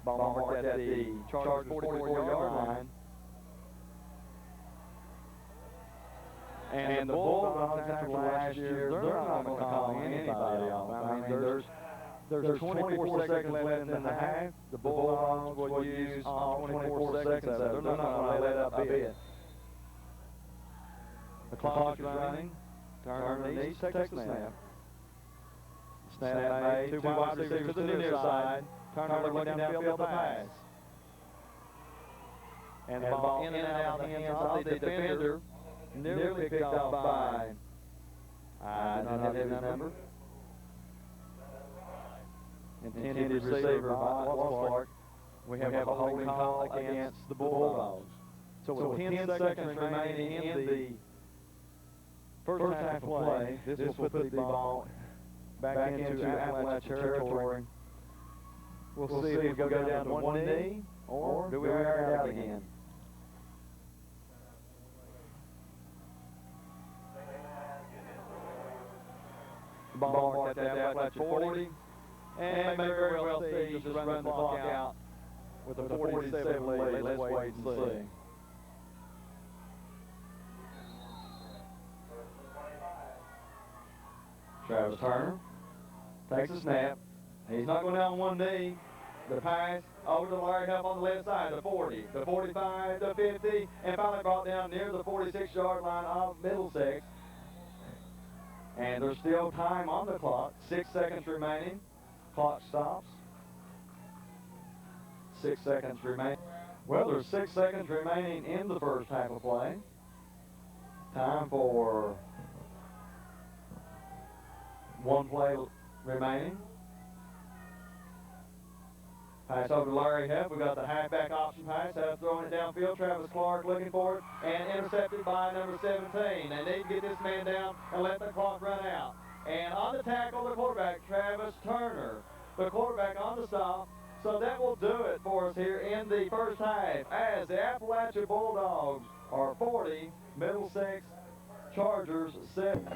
Ball marked at the Chargers 44-yard line. And the Bulldogs, after last year, they're not going to call anybody off. I mean, there's 24 seconds left in the half. The Bulldogs will use all 24 seconds of it. They're not going to let up a bit. The clock is running. Turner needs to take the snap. Snap made. Two wide receivers to the near side. Turner looking downfield to pass. And the ball in and out of the hands of the defender. Nearly picked off by, I do not have his number. Intended receiver by Clark. We have a holding call against the Bulldogs. So with 10 seconds remaining in the first half of play, this will put the ball back into Appalachia territory. We'll see if we go down to one knee or do we air it out again. The ball marked at the Appalachia 40, and may very well see just run the clock out with a 47 lead. Let's wait and see. Travis Turner takes a snap. He's not going down on one knee. The pass over to Larry Huff on the left side, the 40, the 45, the 50, and finally brought down near the 46-yard line of Middlesex. And there's still time on the clock. 6 seconds remaining. Clock stops. 6 seconds remaining. Well, there's 6 seconds remaining in the first half of play. Time for one play remaining. Pass over to Larry Huff. We got the halfback option pass. Huff throwing it downfield. Travis Clark looking for it and intercepted by number 17. They need to get this man down and let the clock run out. And on the tackle, the quarterback, Travis Turner. The quarterback on the stop. So that will do it for us here in the first half as the Appalachia Appalachia Bulldogs are 40, Middlesex Chargers 7.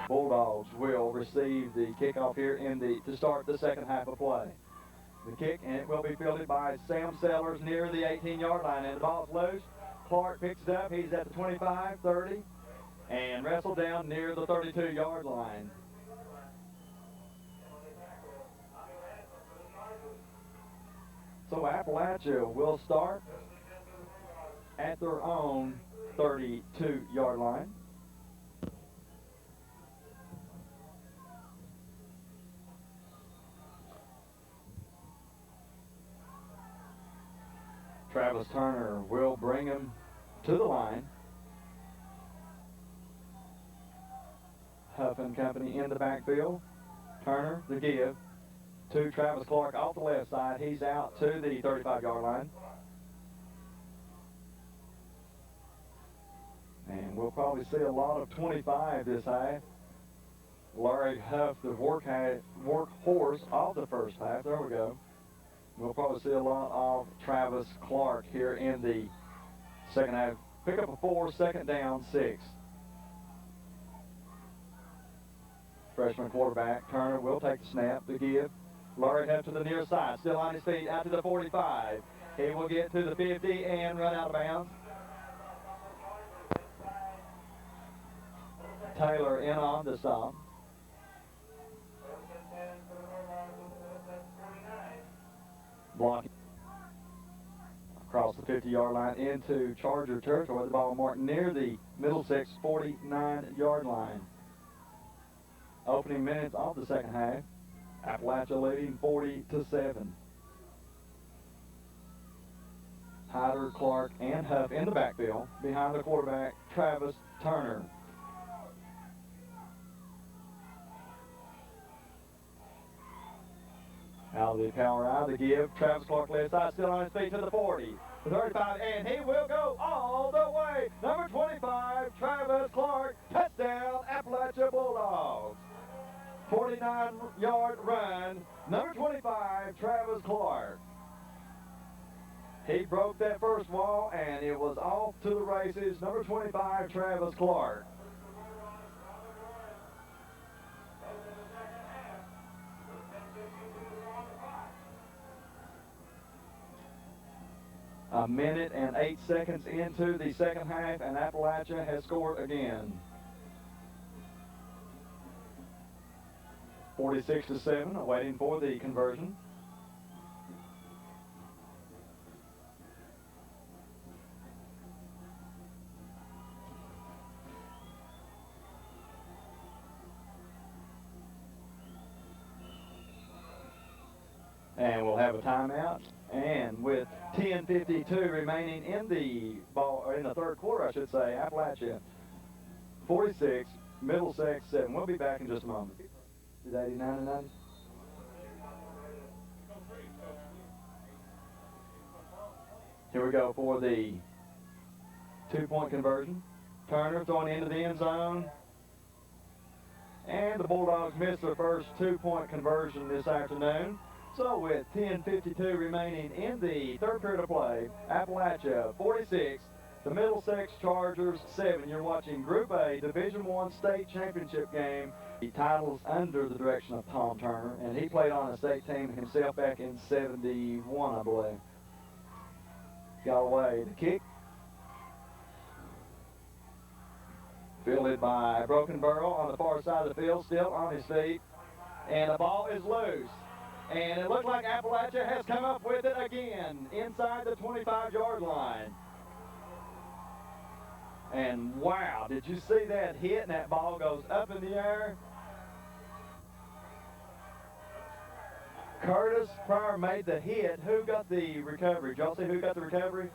Bulldogs will receive the kickoff here to start the second half of play. The kick, and it will be fielded by Sam Sellers near the 18-yard line, and the ball's loose. Clark picks it up. He's at the 25, 30, and wrestled down near the 32-yard line. So Appalachia will start at their own 32-yard line. Travis Turner will bring him to the line. Huff and company in the backfield. Turner, the give to Travis Clark off the left side. He's out to the 35-yard line. And we'll probably see a lot of 25 this half. Larry Huff, the workhorse of the first half. There we go. We'll probably see a lot of Travis Clark here in the second half. Pick up a 4, second down, 6. Freshman quarterback Turner will take the snap, the give. Larry Huff to the near side, still on his feet, out to the 45. He will get to the 50 and run out of bounds. Taylor in on the stop. Blocking across the 50-yard line into Charger territory. The ball marked near the Middlesex 49-yard line. Opening minutes of the second half. Appalachia leading 40-7. Hyder, Clark, and Huff in the backfield behind the quarterback Travis Turner. Out of the power eye, the give. Travis Clark left side, still on his feet to the 40, the 35, and he will go all the way. Number 25, Travis Clark, touchdown, Appalachia Bulldogs. 49-yard run, number 25, Travis Clark. He broke that first wall, and it was off to the races. Number 25, Travis Clark. A minute and 8 seconds into the second half, and Appalachia has scored again. 46-7, awaiting for the conversion. And we'll have a timeout. And with 10:52 remaining in the ball, or in the third quarter, I should say, Appalachia 46, Middlesex 7. We'll be back in just a moment. Is it 89 and 90? Here we go for the two-point conversion. Turner throwing into the end zone. And the Bulldogs missed their first two-point conversion this afternoon. So with 10:52 remaining in the third period of play, Appalachia 46, the Middlesex Chargers 7. You're watching Group A Division I State Championship game. The title's under the direction of Tom Turner, and he played on a state team himself back in 71, I believe. Got away the kick. Fielded by Broken Burrow on the far side of the field, still on his feet. And the ball is loose. And it looks like Appalachia has come up with it again inside the 25-yard line. And wow, did you see that hit? And that ball goes up in the air. Curtis Pryor made the hit. Who got the recovery? Did y'all see who got the recovery?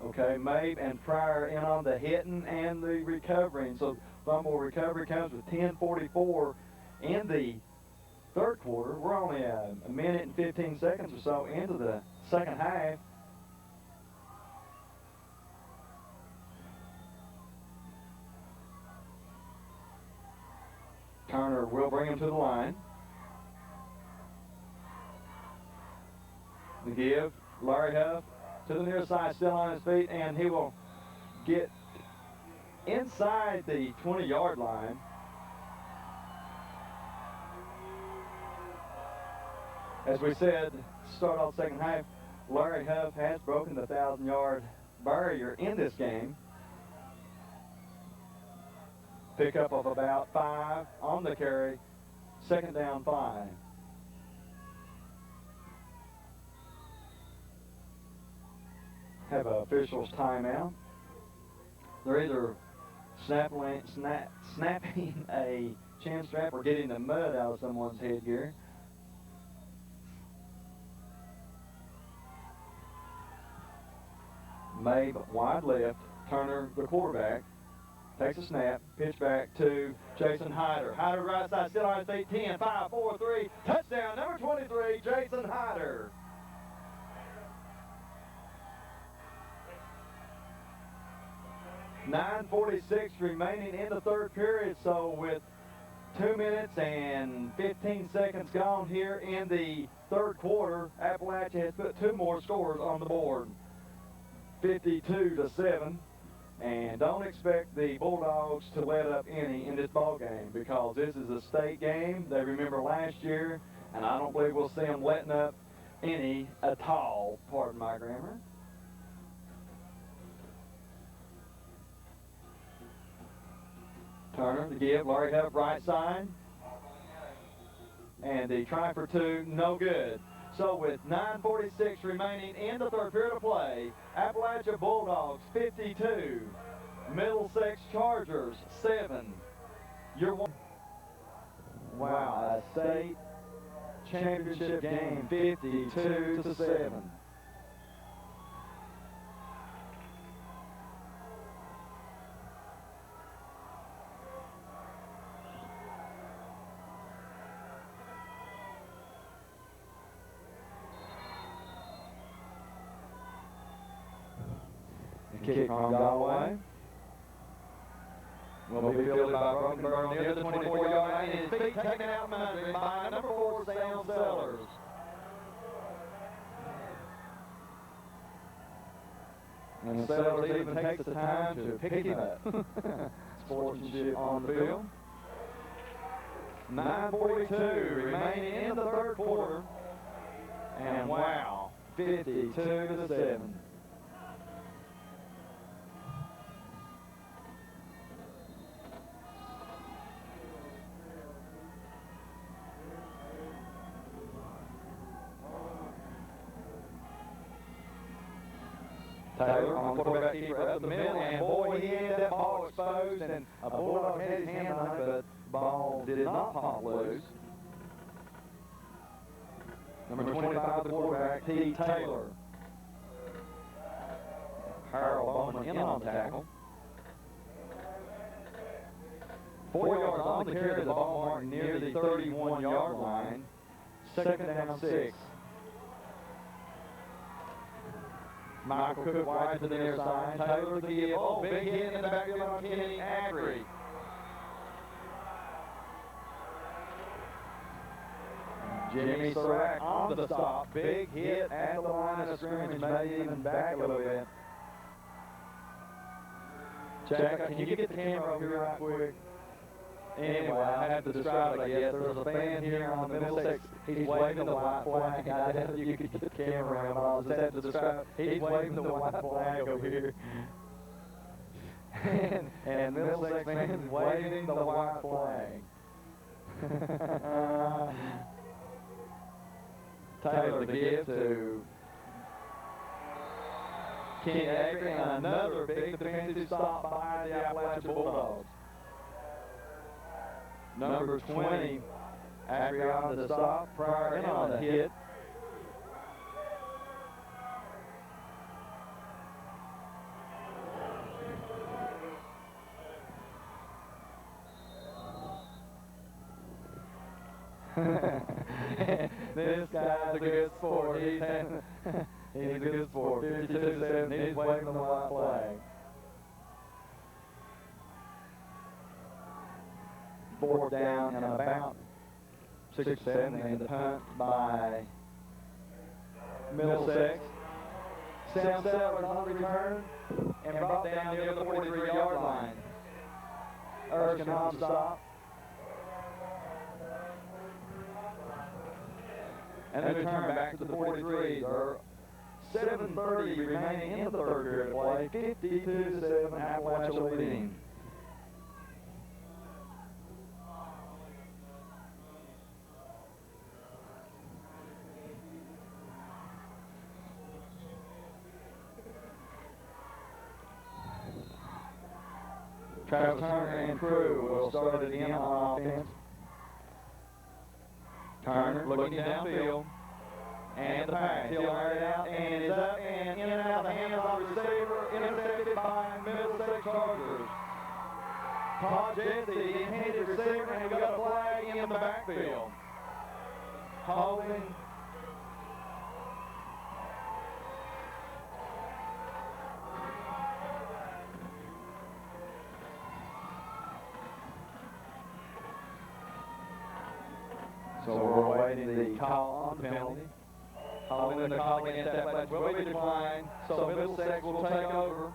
Okay, Mabe and Pryor in on the hitting and the recovering. So fumble recovery comes with 10:44 in the third quarter. We're only a minute and 15 seconds or so into the second half. Turner will bring him to the line. The give, Larry Huff to the near side, still on his feet, and he will get inside the 20-yard line. As we said, start off second half, Larry Huff has broken the 1,000-yard barrier in this game. Pickup of about 5 on the carry, second down 5. Have an official's timeout. They're either snapping a chin strap or getting the mud out of someone's headgear. Mabe wide left, Turner the quarterback. Takes a snap, pitch back to Jason Hyder. Hyder right side, still on his feet, 10, 5, 4, 3. Touchdown, number 23, Jason Hyder. .9:46 remaining in the third period, so with 2 minutes and 15 seconds gone here in the third quarter, Appalachia has put 2 more scores on the board, 52-7. And don't expect the Bulldogs to let up any in this ball game because this is a state game. They remember last year, and I don't believe we'll see them letting up any at all, pardon my grammar. Turner, the give, Larry Huff right side. And the try for 2, no good. So with 9:46 remaining in the third period of play, Appalachia Bulldogs 52, Middlesex Chargers 7. Wow, a state championship game, 52-7. Kick from Galloway. Will be fielded by Brokenberg near the 24-yard line. His feet taken out from under him by number 4, Sam Sellers. And Sellers even takes the time to pick him up. Sportsmanship on the field. 9:42 remaining in the third quarter. And wow, 52-7. Taylor on the quarterback keeper up the middle, and boy, he had that ball exposed, and a Bulldog had his hand on it, but the ball did not pop loose. Number 25, the quarterback, T. Taylor. Harold Bowman in on the tackle. 4 yards on the carry, the ball marked near the 31-yard line. Second down 6. Michael Cook wide to the near side. Taylor the give. Oh, big hit in the backfield on Kenny Agri. Jimmy Serac on the stop. Big hit at the line of scrimmage. Maybe even back a little bit. Jack, can you get the camera over here right quick? Anyway, I have to describe it, I guess. There's a fan here on the Middlesex. He's waving the white flag. I doubt if you could get the camera around, but I'll just have to describe it. He's waving the white flag over here. and Middlesex fans waving the white flag. Taylor the give to Kenny Agri, and another big defensive stop by the Appalachia Bulldogs. number 20, Avery on the stop, Pryor in on the hit. This guy's a good sport. He's a good sport. 52-7, he's waving the white flag. Fourth down and about 6-7, and the punt by Middlesex. Sam Sellers on the return and brought down near the 43-yard line. Erskine on the stop. And then return back to the 43. There are 7:30 remaining in the third period of play. 52-7, Appalachia leading. Travis Turner and crew will start it again on offense. Turner looking downfield. And the pass. He'll air it out and is up and in and out of the hands of the receiver. Intercepted by Middlesex Chargers. Todd Jesse, the intended receiver, and we got a flag in the backfield. Holding. So we're awaiting the call on the penalty. Holding the call against Appalachia will be declined, so Middlesex will take over.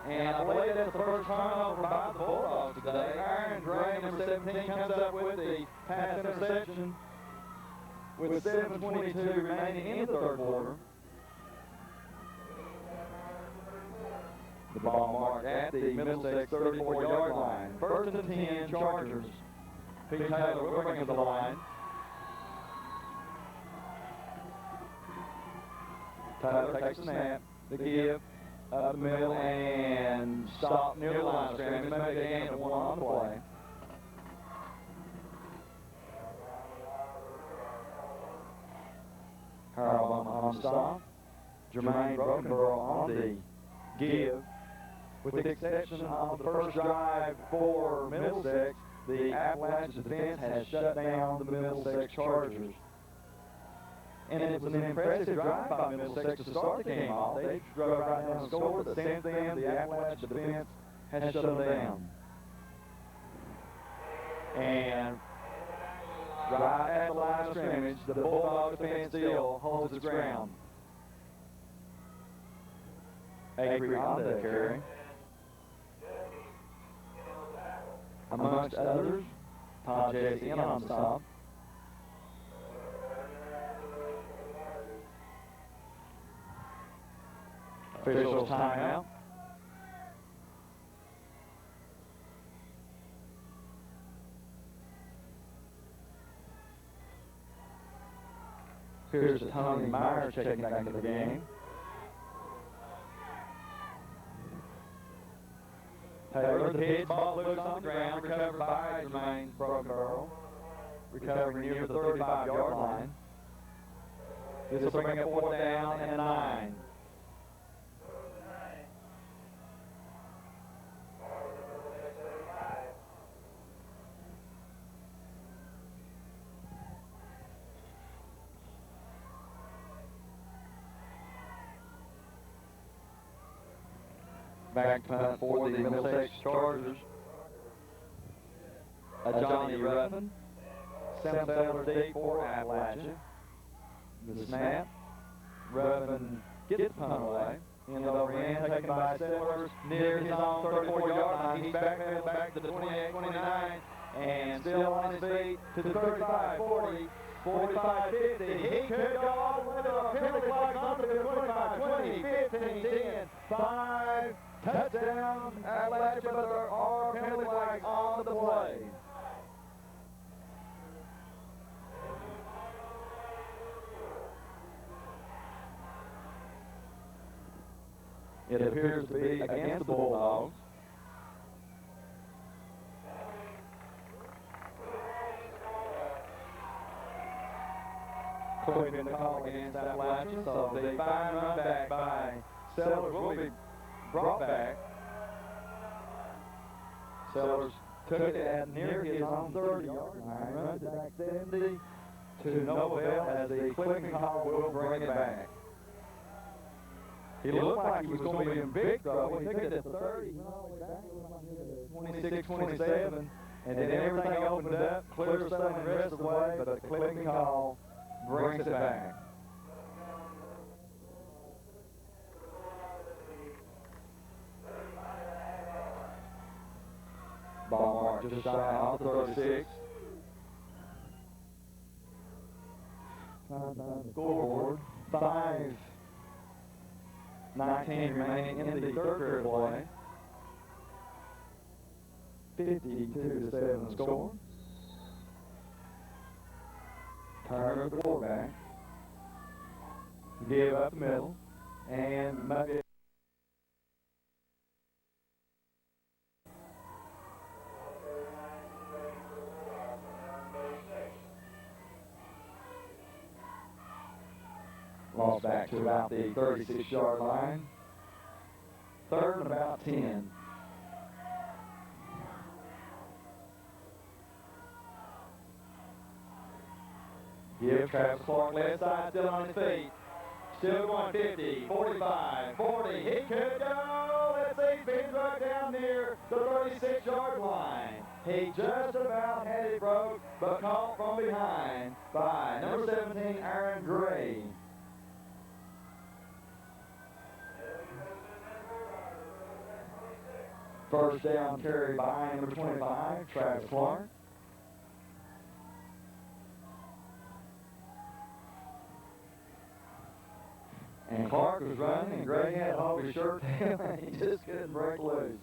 And I believe that's the first turnover by the Bulldogs today. Aaron Gray, number 17, comes up with the pass interception with 7:22 remaining in the third quarter. The ball marked at the Middlesex 34-yard line. First and 10, Chargers. Pete Taylor will bring him to the line. Tyler takes a snap, the give, up the middle, and stop near the line of scrimmage. Make a gain of 1 on the play. Harold on stop. Jermaine Brokenborough on the give. With the exception of the first drive for Middlesex, the Appalachia defense has shut down the Middlesex Chargers. And it was an impressive drive by Middlesex to start the game off. They drove right down and scored, but since then, the Appalachia defense has shut them down. And right at the line of scrimmage, the Bulldogs defense still holds its ground. Avery on the carry. Amongst others, Todd Jesse in on the stop. Officials timeout. Here's Tony Myers checking back into the game. Taylor, the pitch, ball loose on the ground, recovered by Jermaine Brokenborough. Recovering near the 35-yard line. This will bring up 4th down and 9. Back punt for the Middlesex Chargers. Johnny Ruffin. Sam Sellers deep for Appalachia. The snap. Ruffin gets the punt away. End over end, taken by Sellers near his own 34-yard line. He's back to the 28, 29, and still on his feet to the 35, 40, 45, 50. He could go all the way to a penalty flag on to the 25, 20, 15, 10, 5. Touchdown, Appalachia, but there are penalty flags on the play. It appears to be against the Bulldogs. Cleveland the call against Appalachia, so the fine run back by Sellers will be brought back. Sellers took it at near his own 30-yard line, runs it back 70 to Novell as the Cleveland call will bring it back. He looked like he was going to be in big trouble. He took it at the 30, went all the way back, it was like 26, 27, and then everything opened up, clear sailing the rest of the way, but the Cleveland call brings it back. Ball mark just shy off the 36. Scoreboard, 5:19 remaining in the third period play. 52-7 score. Turner the quarterback. Give up the middle. And maybe lost back to about the 36-yard line. Third and about 10. Give Travis Clark left side, still on his feet. Still going 50, 45, 40. He could go. Let's see, spins right down near the 36-yard line. He just about had it broke, but caught from behind by number 17, Aaron Gray. First down carry by number 25, Travis Clark. And Clark was running, and Gray had to hold his shirt down, and he just couldn't break loose.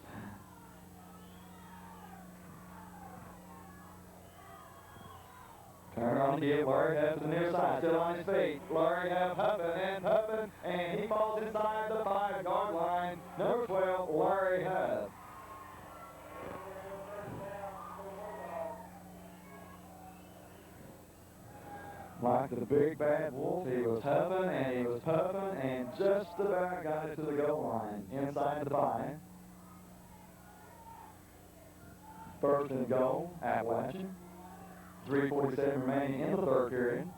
Turn on the give, Larry Huff to the near side, still on his feet. Larry Huff huffing, and he falls inside the 5-yard line. Number 12, Larry Huff. Like the big bad wolf, he was huffing and he was puffing and just about got it to the goal line inside the 5. First and goal, Appalachia. 3:47 remaining in the third period.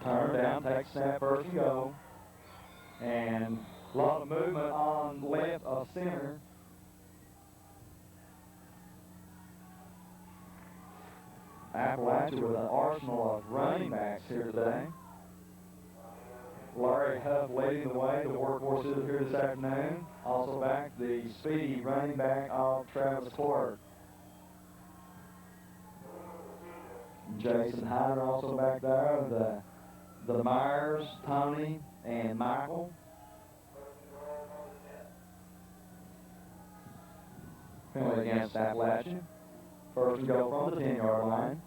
Turn down, take snap, first and goal. And a lot of movement on left of center. Appalachia with an arsenal of running backs here today. Larry Huff leading the way. The workhorse is here this afternoon. Also back the speedy running back of Travis Clark. Jason Hyder also back there. The Myers, Tony, and Michael. Penalty against Appalachia. First and goal from the 10-yard line.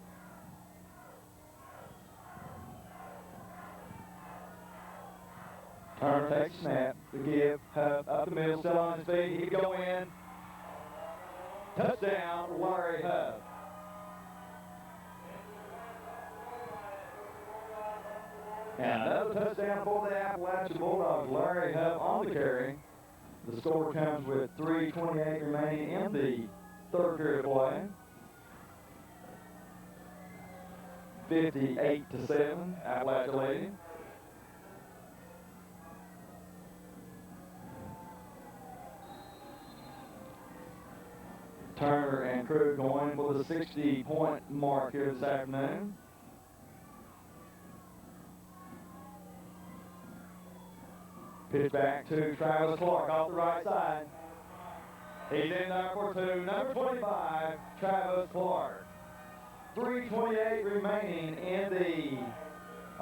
Turner takes snap, the give, Huff up the middle, still on his feet, he can go in. Touchdown, Larry Huff. And another touchdown for the Appalachia Bulldogs, Larry Huff on the carry. The score comes with 3:28 remaining in the third period of play. 58-7, Appalachia leading. Turner and crew going for the 60-point mark here this afternoon. Pitch back to Travis Clark off the right side. He's in there for two. Number 25, Travis Clark. 3:28 remaining in the...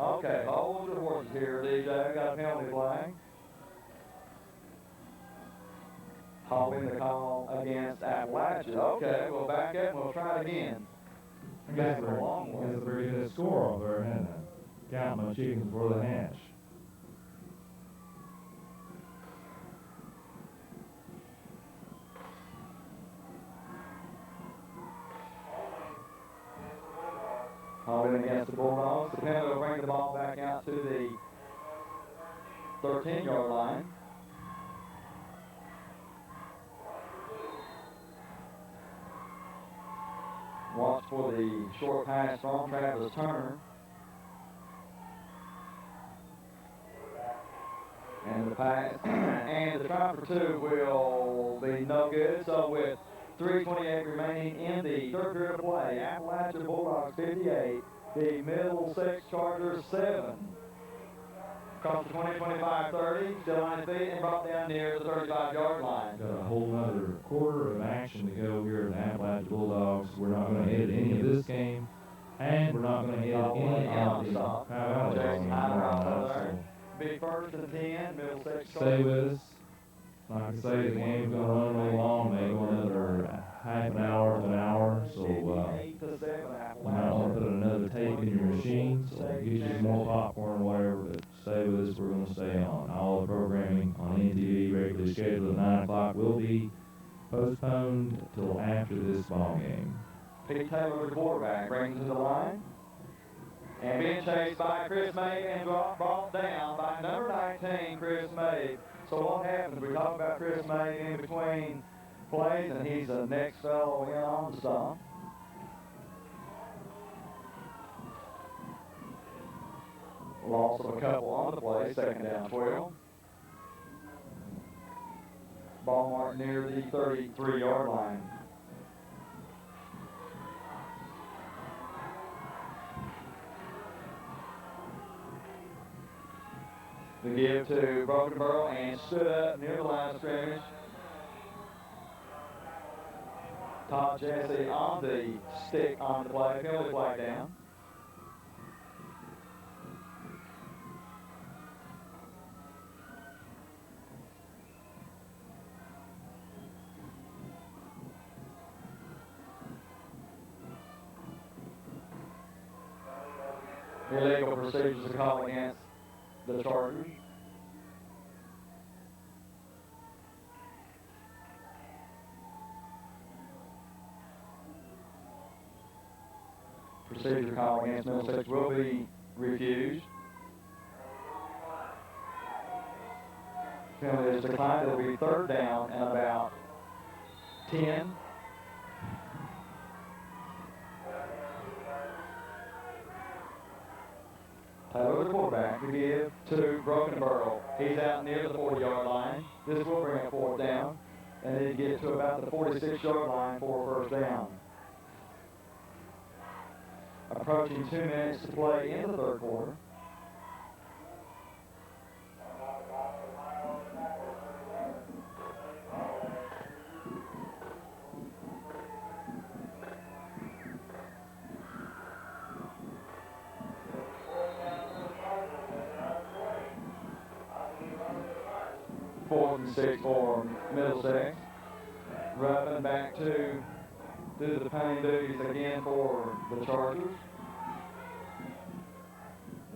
Okay, hold your horses here, DJ. Got a penalty flag. Holding the call against Appalachia. Okay, we'll back up and we'll try it again. That's a very good score over there, isn't it? Count my chickens before they hatch. Holding against the Bulldogs. The penalty will bring the ball back out to the 13-yard line. Watch for the short pass from Travis Turner. And the pass, and the try for two will be no good. So with 3:28 remaining in the third period of play, Appalachia Bulldogs 58, the Middlesex Chargers 7. Across the 20-25-30, still on his feet and brought down near the 35-yard line. Got a whole other quarter of action to go here at the Appalachia Bulldogs. We're not going to hit any of this game, and we're not going to hit any of the Powell Jason Hyder off over there. so Big first and 10, Middlesex stay Chargers. with us. Like I say, the game's going to run a little long, maybe another half an hour to an hour, so you might want to put another tape in your machine, so get you some more popcorn or whatever, but stay with us. We're going to stay on. All the programming on NTV, regularly scheduled at 9 o'clock, will be postponed till after this ball game. Pete Taylor, the quarterback, brings it to the line. And being chased by Chris Mabe and brought down by number 19, Chris Mabe. So what happens? We talk about Chris Mabe in between plays, and he's the next fellow in on the stop. Loss of a couple on the play, second down 12. Ball marked near the 33-yard line. The give to Broken Burrow and stood up near the line of scrimmage. Todd Jesse on the stick on the play, penalty flag down. Illegal procedures to call against the Chargers. Procedure call against Middlesex will be refused. Penalty is declined. It will be third down and about 10. Taylor, the quarterback, to give to Broken Burrow. He's out near the 40-yard line. This will bring a fourth down, and then get to about the 46-yard line for a first down. Approaching 2 minutes to play in the third quarter. Fourth and 6 for Middlesex. Rubbing back to do the punting duties again for the Chargers.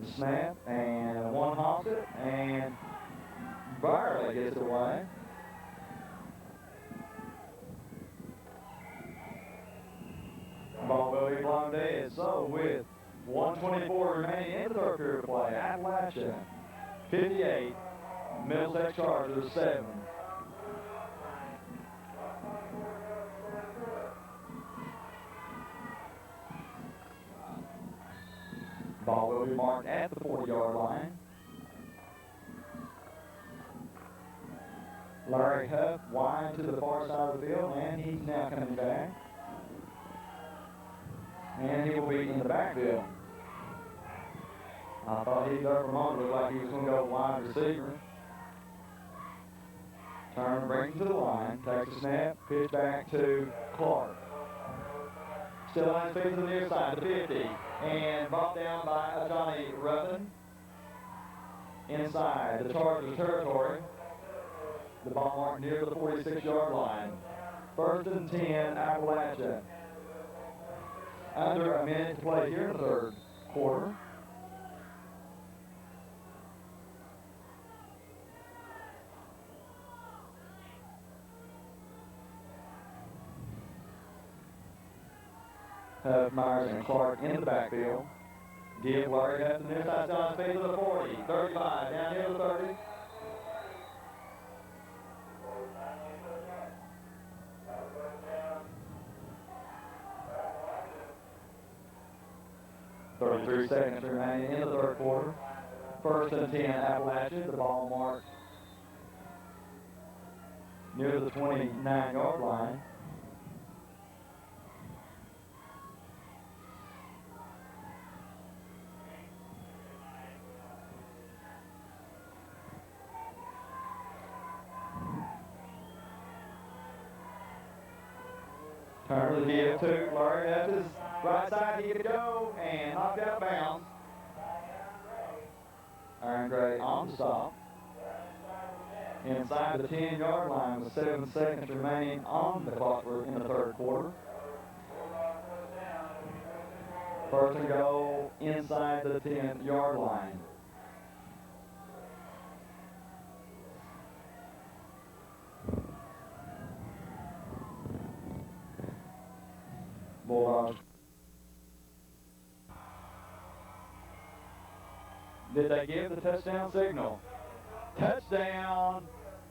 The snap and one hops it and barely gets it away. Ball will be blown dead. So with 1:24 remaining in the third period of play, Appalachia 58, Middlesex Chargers 7. Ball will be marked at the 40-yard line. Larry Huff wide to the far side of the field, and he's now coming back. And he will be in the backfield. I thought he there for a moment, looked like he was going to go wide receiver. Turn, brings to the line, takes a snap, pitch back to Clark. Still on his feet to the near side, the 50, and brought down by Johnny Ruffin. Inside the Chargers territory. The ball marked near the 46-yard line. First and 10, Appalachia. Under a minute to play here in the third quarter. Huff, Myers, and Clark in the backfield. Give Larry Huff the near side on speed to the 40, 35, down here to the 30. .33 seconds remaining in the third quarter. First and 10 Appalachia, the ball marked near the 29-yard line. Turn to give to Larry Huff, his right side, he could go, and knocked out of bounds. Aaron Gray on the stop. Inside the 10-yard line with 7 seconds remaining on the clock in the third quarter. First and goal inside the 10-yard line. Bulldogs. Did they give the touchdown signal? Touchdown,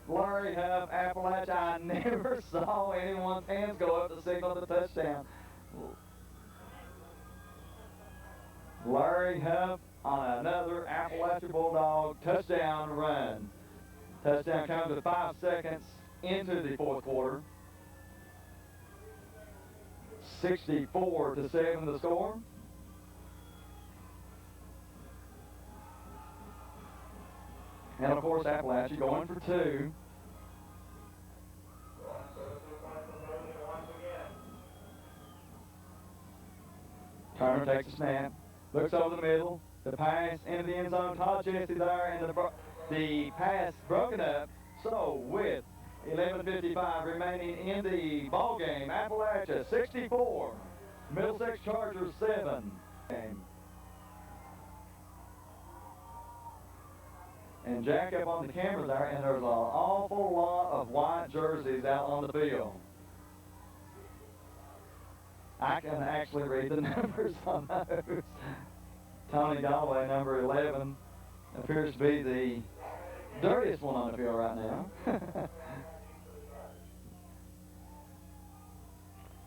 Larry Huff, Appalachia. I never saw anyone's hands go up to signal the touchdown. Larry Huff on another Appalachia Bulldog touchdown run. Touchdown comes with 5 seconds into the fourth quarter. 64-7 the score. And of course Appalachia going for 2. Turner takes a snap, looks over the middle, the pass into the end zone. Todd Jesse there, and the pass broken up. So with 11:55 remaining in the ball game, Appalachia 64, Middlesex Chargers 7. And Jack up on the camera there, and there's an awful lot of white jerseys out on the field. I can actually read the numbers on those. Tony Galloway, number 11, appears to be the dirtiest one on the field right now.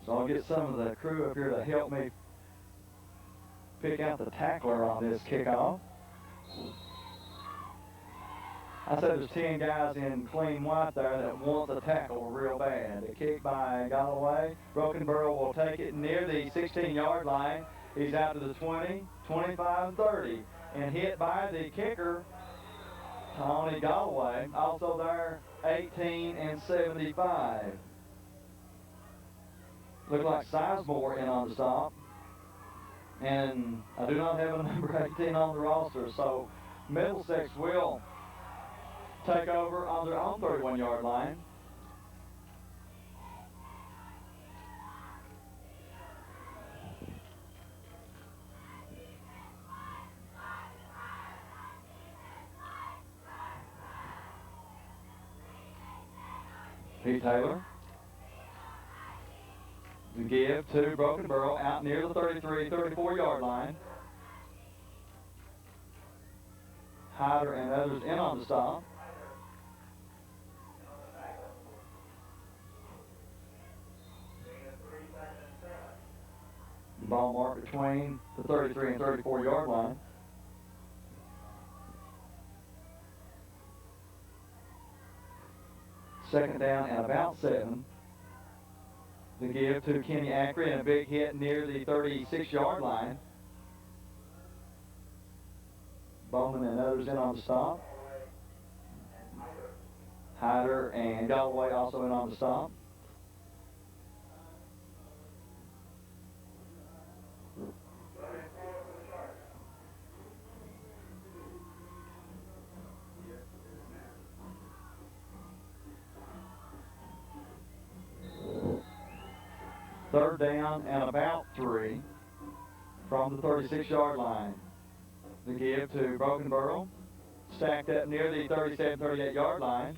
So I'll get some of the crew up here to help me pick out the tackler on this kickoff. I said there's 10 guys in clean white there that want the tackle real bad. The kick by Galloway. Broken Burrow will take it near the 16-yard line. He's out to the 20, 25, 30. And hit by the kicker, Tony Galloway. Also there, 18 and 75. Looked like Sizemore in on the stop. And I do not have a number 18 on the roster, so Middlesex will take over on their own 31-yard line. Pete Taylor. The give to Broken Burrow out near the 33, 34-yard line. Hyder and others in on the stop. Ball mark between the 33 and 34-yard line. Second down and about 7. The give to Kenny Ackery and a big hit near the 36-yard line. Bowman and others in on the stop. Hyder and Galloway also in on the stop. Third down and about 3 from the 36-yard line. The give to Broken Burrow, stacked up near the 37, 38-yard line.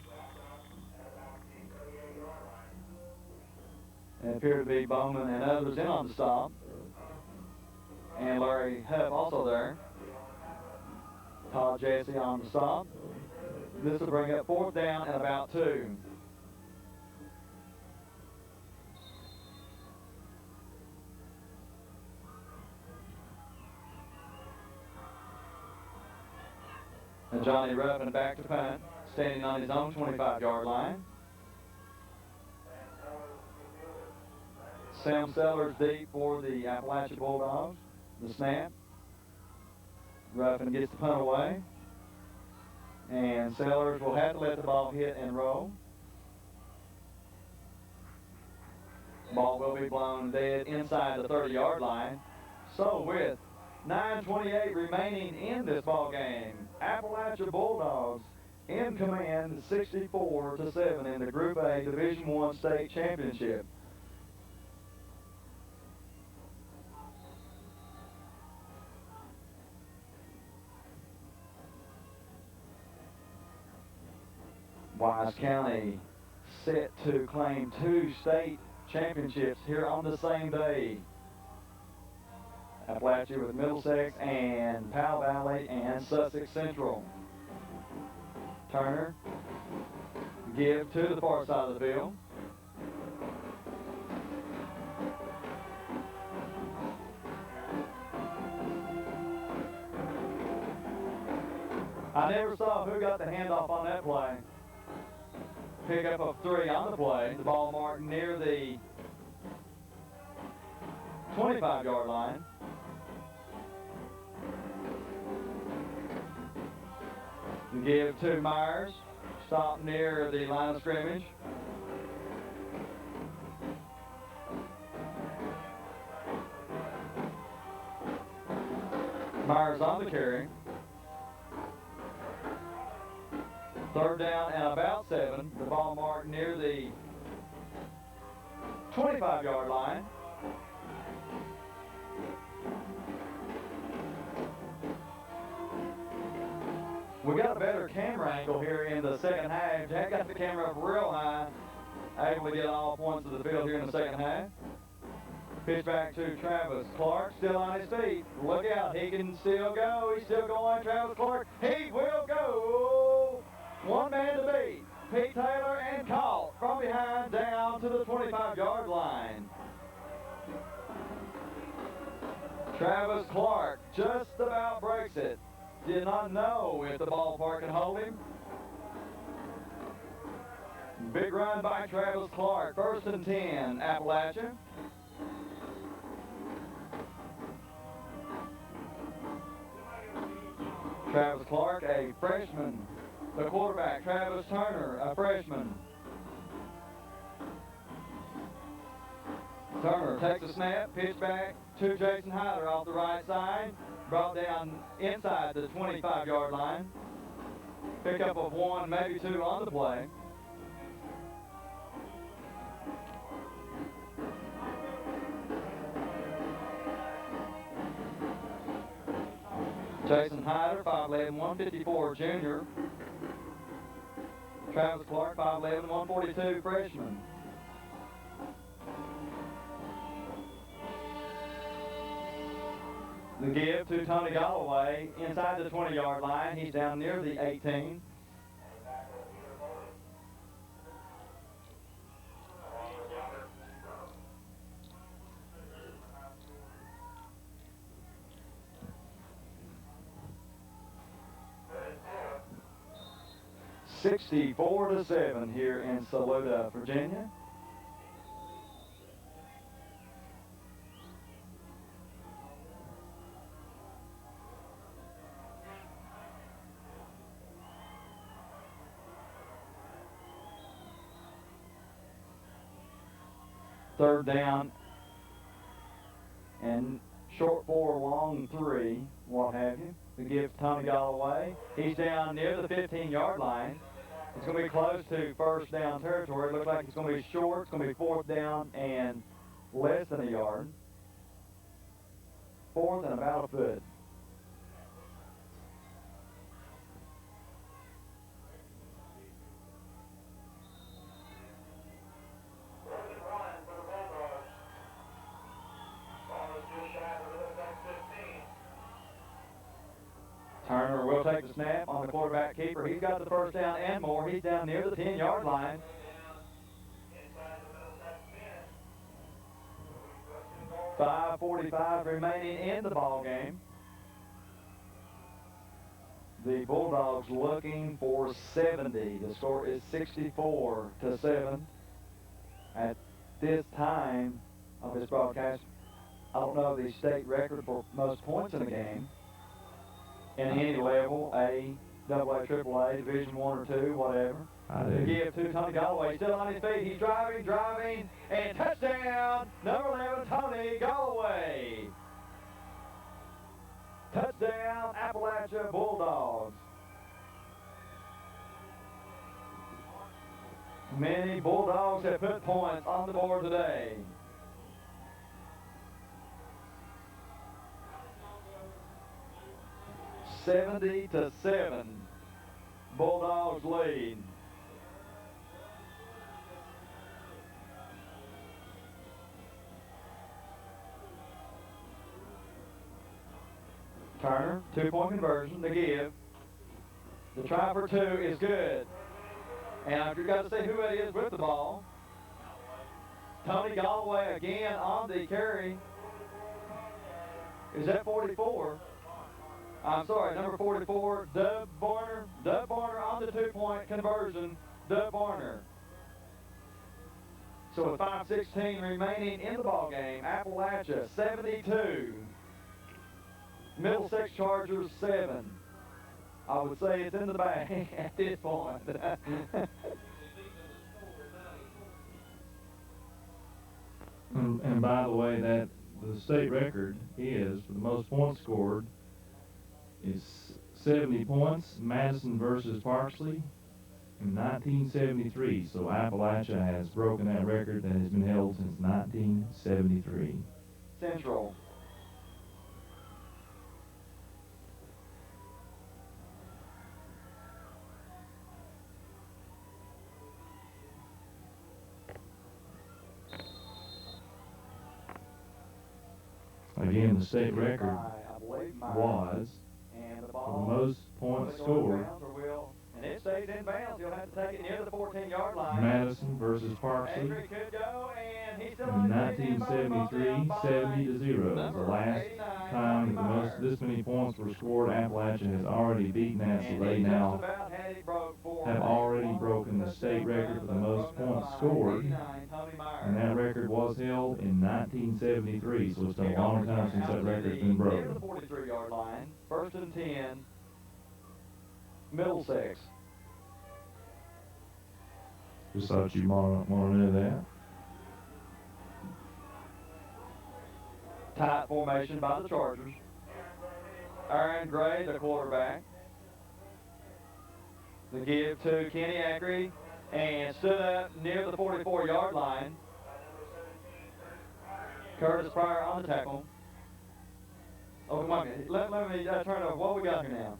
And appear to be Bowman and others in on the stop. and Larry Huff also there. Todd Jesse on the stop. This will bring up 4th down and about 2. And Johnny Ruffin back to punt, standing on his own 25-yard line. Sam Sellers deep for the Appalachia Bulldogs. The snap. Ruffin gets the punt away. And Sellers will have to let the ball hit and roll. Ball will be blown dead inside the 30-yard line. So with 9:28 remaining in this ball game, Appalachia Bulldogs in command 64-7 in the Group A Division I State Championship. Wise County set to claim 2 state championships here on the same day. Appalachia with Middlesex and Powell Valley and Sussex Central. Turner, give to the far side of the field. I never saw who got the handoff on that play. Pickup of 3 on the play. The ball marked near the 25-yard line. Give to Myers. Stop near the line of scrimmage. Myers on the carry. 3rd down and about 7. The ball marked near the 25-yard line. We got a better camera angle here in the second half. Jack got the camera up real high, able to get all points of the field here in the second half. Pitch back to Travis Clark, still on his feet. Look out, he can still go. He's still going, Travis Clark. He will go. One man to beat. Pete Taylor and caught from behind down to the 25-yard line. Travis Clark just about breaks it. Did not know if the ballpark could hold him. Big run by Travis Clark. 1st and 10, Appalachia. Travis Clark, a freshman. The quarterback, Travis Turner, a freshman. Turner takes a snap, pitch back to Jason Hyder off the right side. Brought down inside the 25-yard line. Pickup of 1, maybe 2 on the play. Jason Hyder, 5'11", 154 junior. Travis Clark, 5'11", 142 freshman. The give to Tony Galloway inside the 20-yard line. He's down near the 18. (64-7) here in Saluda, Virginia. Third down and short 4, long 3, what have you. The give to Tommy Galloway. He's down near the 15-yard line. It's going to be close to 1st down territory. It looks like it's going to be short. It's going to be 4th down and less than a yard. 4th and about a foot. over. He's got the first down and more. He's down near the 10-yard line. .545 remaining in the ball game. The Bulldogs looking for 70. The score is 64-7. At this time of this broadcast, I don't know the state record for most points in a game in any level, A, AA, AAA, Division 1 or 2, whatever. I do. Give to Tony Galloway, still on his feet. He's driving, and touchdown, number 11, Tony Galloway. Touchdown, Appalachia Bulldogs. Many Bulldogs have put points on the board today. $70-7. Bulldogs lead. Turner, 2-point conversion to give. The try for 2 is good. And you've got to see who it is with the ball. Tony Galloway again on the carry. Is that 44? I'm sorry, number 44, Dub Barner. Dub Barner on the 2-point conversion. Dub Barner. So with 5:16 remaining in the ball game, Appalachia 72. Middlesex Chargers 7. I would say it's in the bag at this point. And by the way, that the state record is, for the most points scored, is 70 points, Madison versus Parksley in 1973. So Appalachia has broken that record that has been held since 1973. Central. Again, the state record was for the most points scored, And it stays in bounds. You'll have to take it near the 14-yard line. Madison versus Parksley Avery could go, and he's still in on 1973, 70-0. The last time that the most this many points were scored, Appalachia has already beaten that, so they now have already broken the state record for the most points scored, and that record was held in 1973, so it's been a long time since that record's been broken. Near the 43-yard line, 1st and 10, Middlesex. Just thought you want to know that. Tight formation by the Chargers. Aaron Gray, the quarterback. The give to Kenny Ackery, and stood up near the 44-yard line. Curtis Pryor on the tackle. Oh, come on. Let me turn over. What we got here now?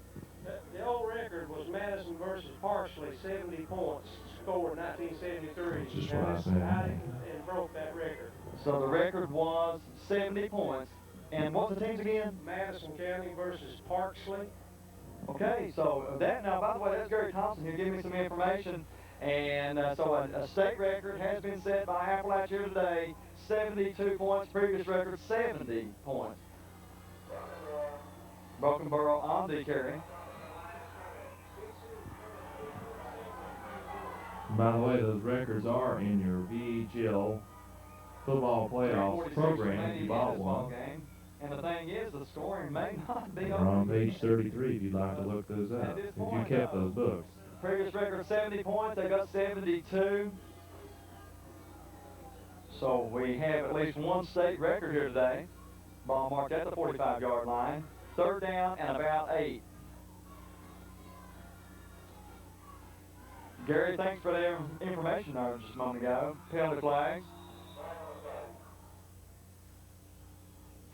The old record was Madison versus Parsley, 70 points scored in 1973. That's just what I said. And broke that record. So the record was 70 points. And what's the teams again? Madison County versus Parsley. Okay, so that, now by the way, that's Gary Thompson here giving me some information. And so a state record has been set by Appalachia here today, 72 points, previous record 70 points. Broken Borough on the carry. By the way, those records are in your VHL football playoff program if you bought one. And the thing is, the scoring may not be They're on page 33 if you'd like to look those up, if you kept those books. Previous record 70 points, they got 72. So we have at least one state record here today. Ball marked at the 45-yard line. 3rd down and about 8. Gary, thanks for the information there just a moment ago. Penalty flag.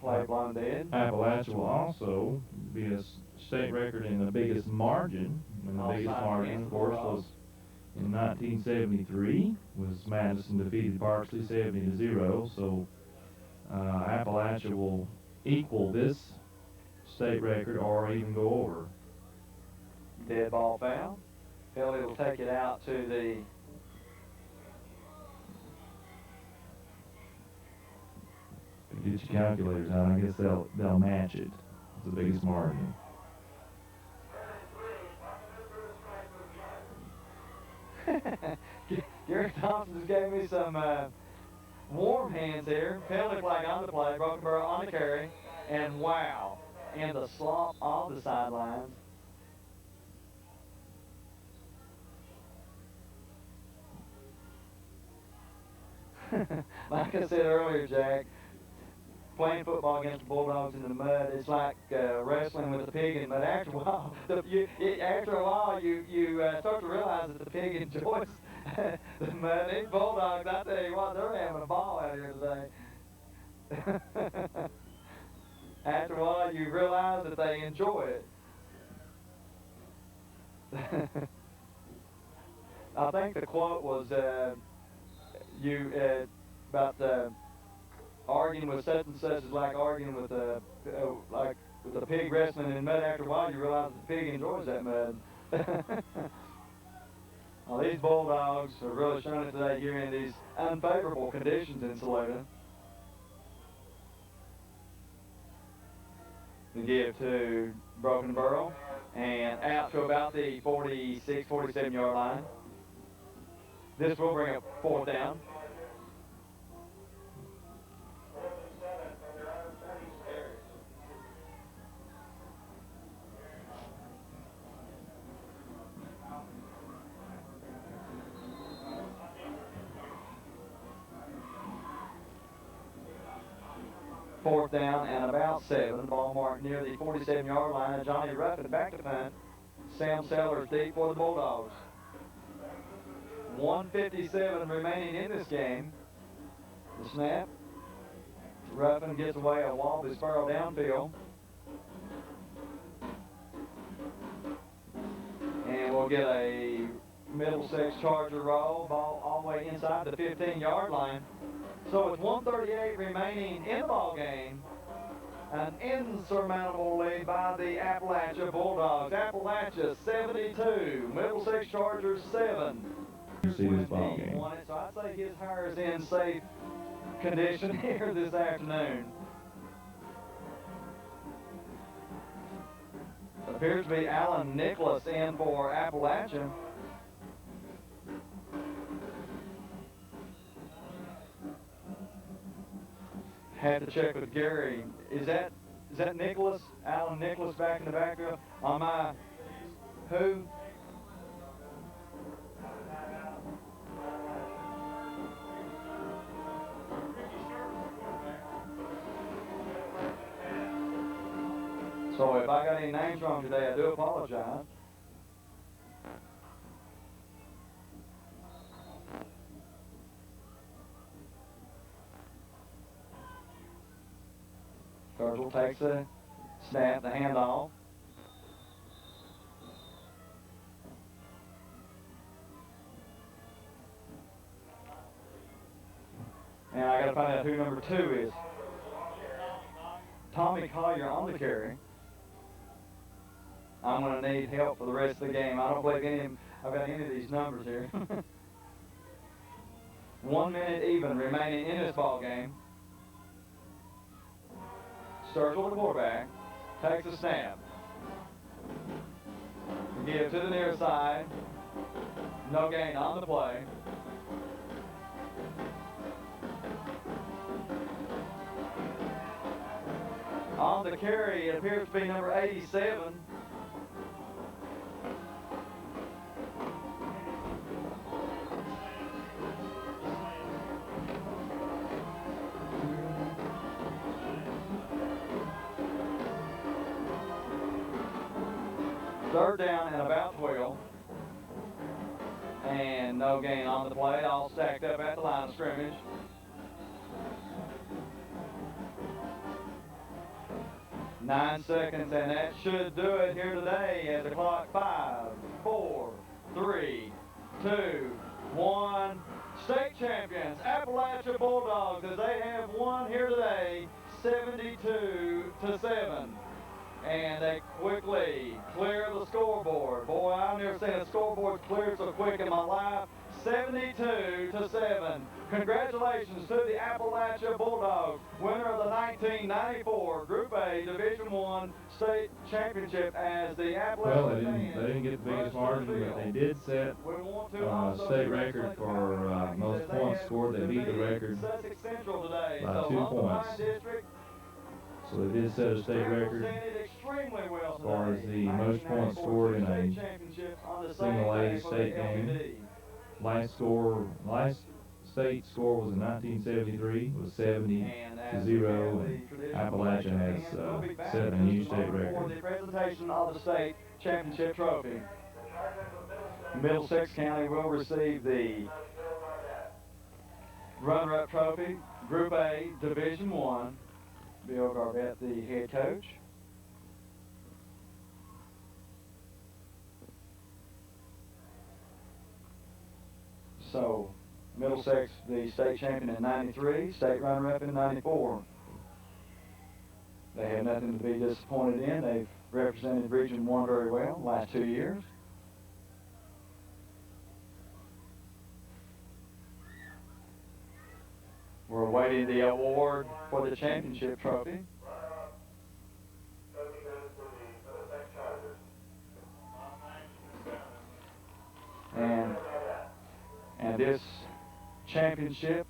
Flag blown dead. Appalachia will also be a state record in the biggest margin. And the biggest margin, of course, was in 1973, was Madison defeated Parsley 70-0. So Appalachia will equal this state record or even go over. Dead ball foul. Penalty will take it out to the Get your calculators out. I guess they'll match it. It's the biggest margin. Gary Thompson just gave me some warm hands here. Penalty flag on the play. Broken Barrel on the carry. And wow. And the slop off the sidelines. Like I said earlier, Jack, playing football against the Bulldogs in the mud, it's like wrestling with a pig in mud. After a while, you start to realize that the pig enjoys the mud. These Bulldogs, I tell you what, they're having a ball out here today. After a while, you realize that they enjoy it. I think the quote was about arguing with such and such is like arguing with a pig wrestling in mud. After a while, you realize the pig enjoys that mud. Well, these Bulldogs are really showing it today here in these unfavorable conditions in Saluda. The give to Broken Barrel and out to about the 46, 47 yard line. This will bring up 4th down. Fourth down and about 7. Ball marked near the 47 yard line. And Johnny Ruffin back to punt. Sam Sellers deep for the Bulldogs. 1:57 remaining in this game. The snap. Ruffin gets away a wobbly spiral downfield. And we'll get a Middlesex Charger roll. Ball all the way inside the 15 yard line. So with 1:38 remaining in the ball game, an insurmountable lead by the Appalachia Bulldogs. Appalachia 72, Middlesex Chargers 7. See this ball game. So I'd say his hire is in safe condition here this afternoon. Appears to be Alan Nicholas in for Appalachia. Had to check with Gary. Is that Nicholas? Alan Nicholas back in the backfield? On my who? So if I got any names wrong today, I do apologize. Sturgill takes the snap, the handoff. And I got to find out who number 2 is. Tommy Collier on the carry. I'm going to need help for the rest of the game. I don't believe I've got any of these numbers here. 1 minute even remaining in this ball game. Sturgill, the quarterback, takes the snap. Give to the near side. No gain on the play. On the carry, it appears to be number 87. Third down and about 12. And no gain on the play, all stacked up at the line of scrimmage. Nine seconds, and that should do it here today as the clock 5, 4, 3, 2, 1. State champions, Appalachia Bulldogs, as they have won here today, 72-7. and they quickly clear the scoreboard. Boy, I've never seen a scoreboard cleared so quick in my life. 72-7. Congratulations to the Appalachia Bulldogs, winner of the 1994 Group A Division I State Championship as the Appalachia. Well, they didn't get the biggest margin, but they did set state record for most points scored. They beat the record by 2 points. So they did set a state record as far as the most points scored in a single A state game. Last state score was in 1973. It was 70-0, and Appalachia has set a new state record. The presentation of the state championship trophy. Middlesex County will receive the runner-up trophy, Group A, Division I. Bill Garbett, the head coach. So, Middlesex, the state champion in 93, state runner-up in 94. They have nothing to be disappointed in. They've represented Region 1 very well the last 2 years. We're awaiting the award for the championship trophy. And this championship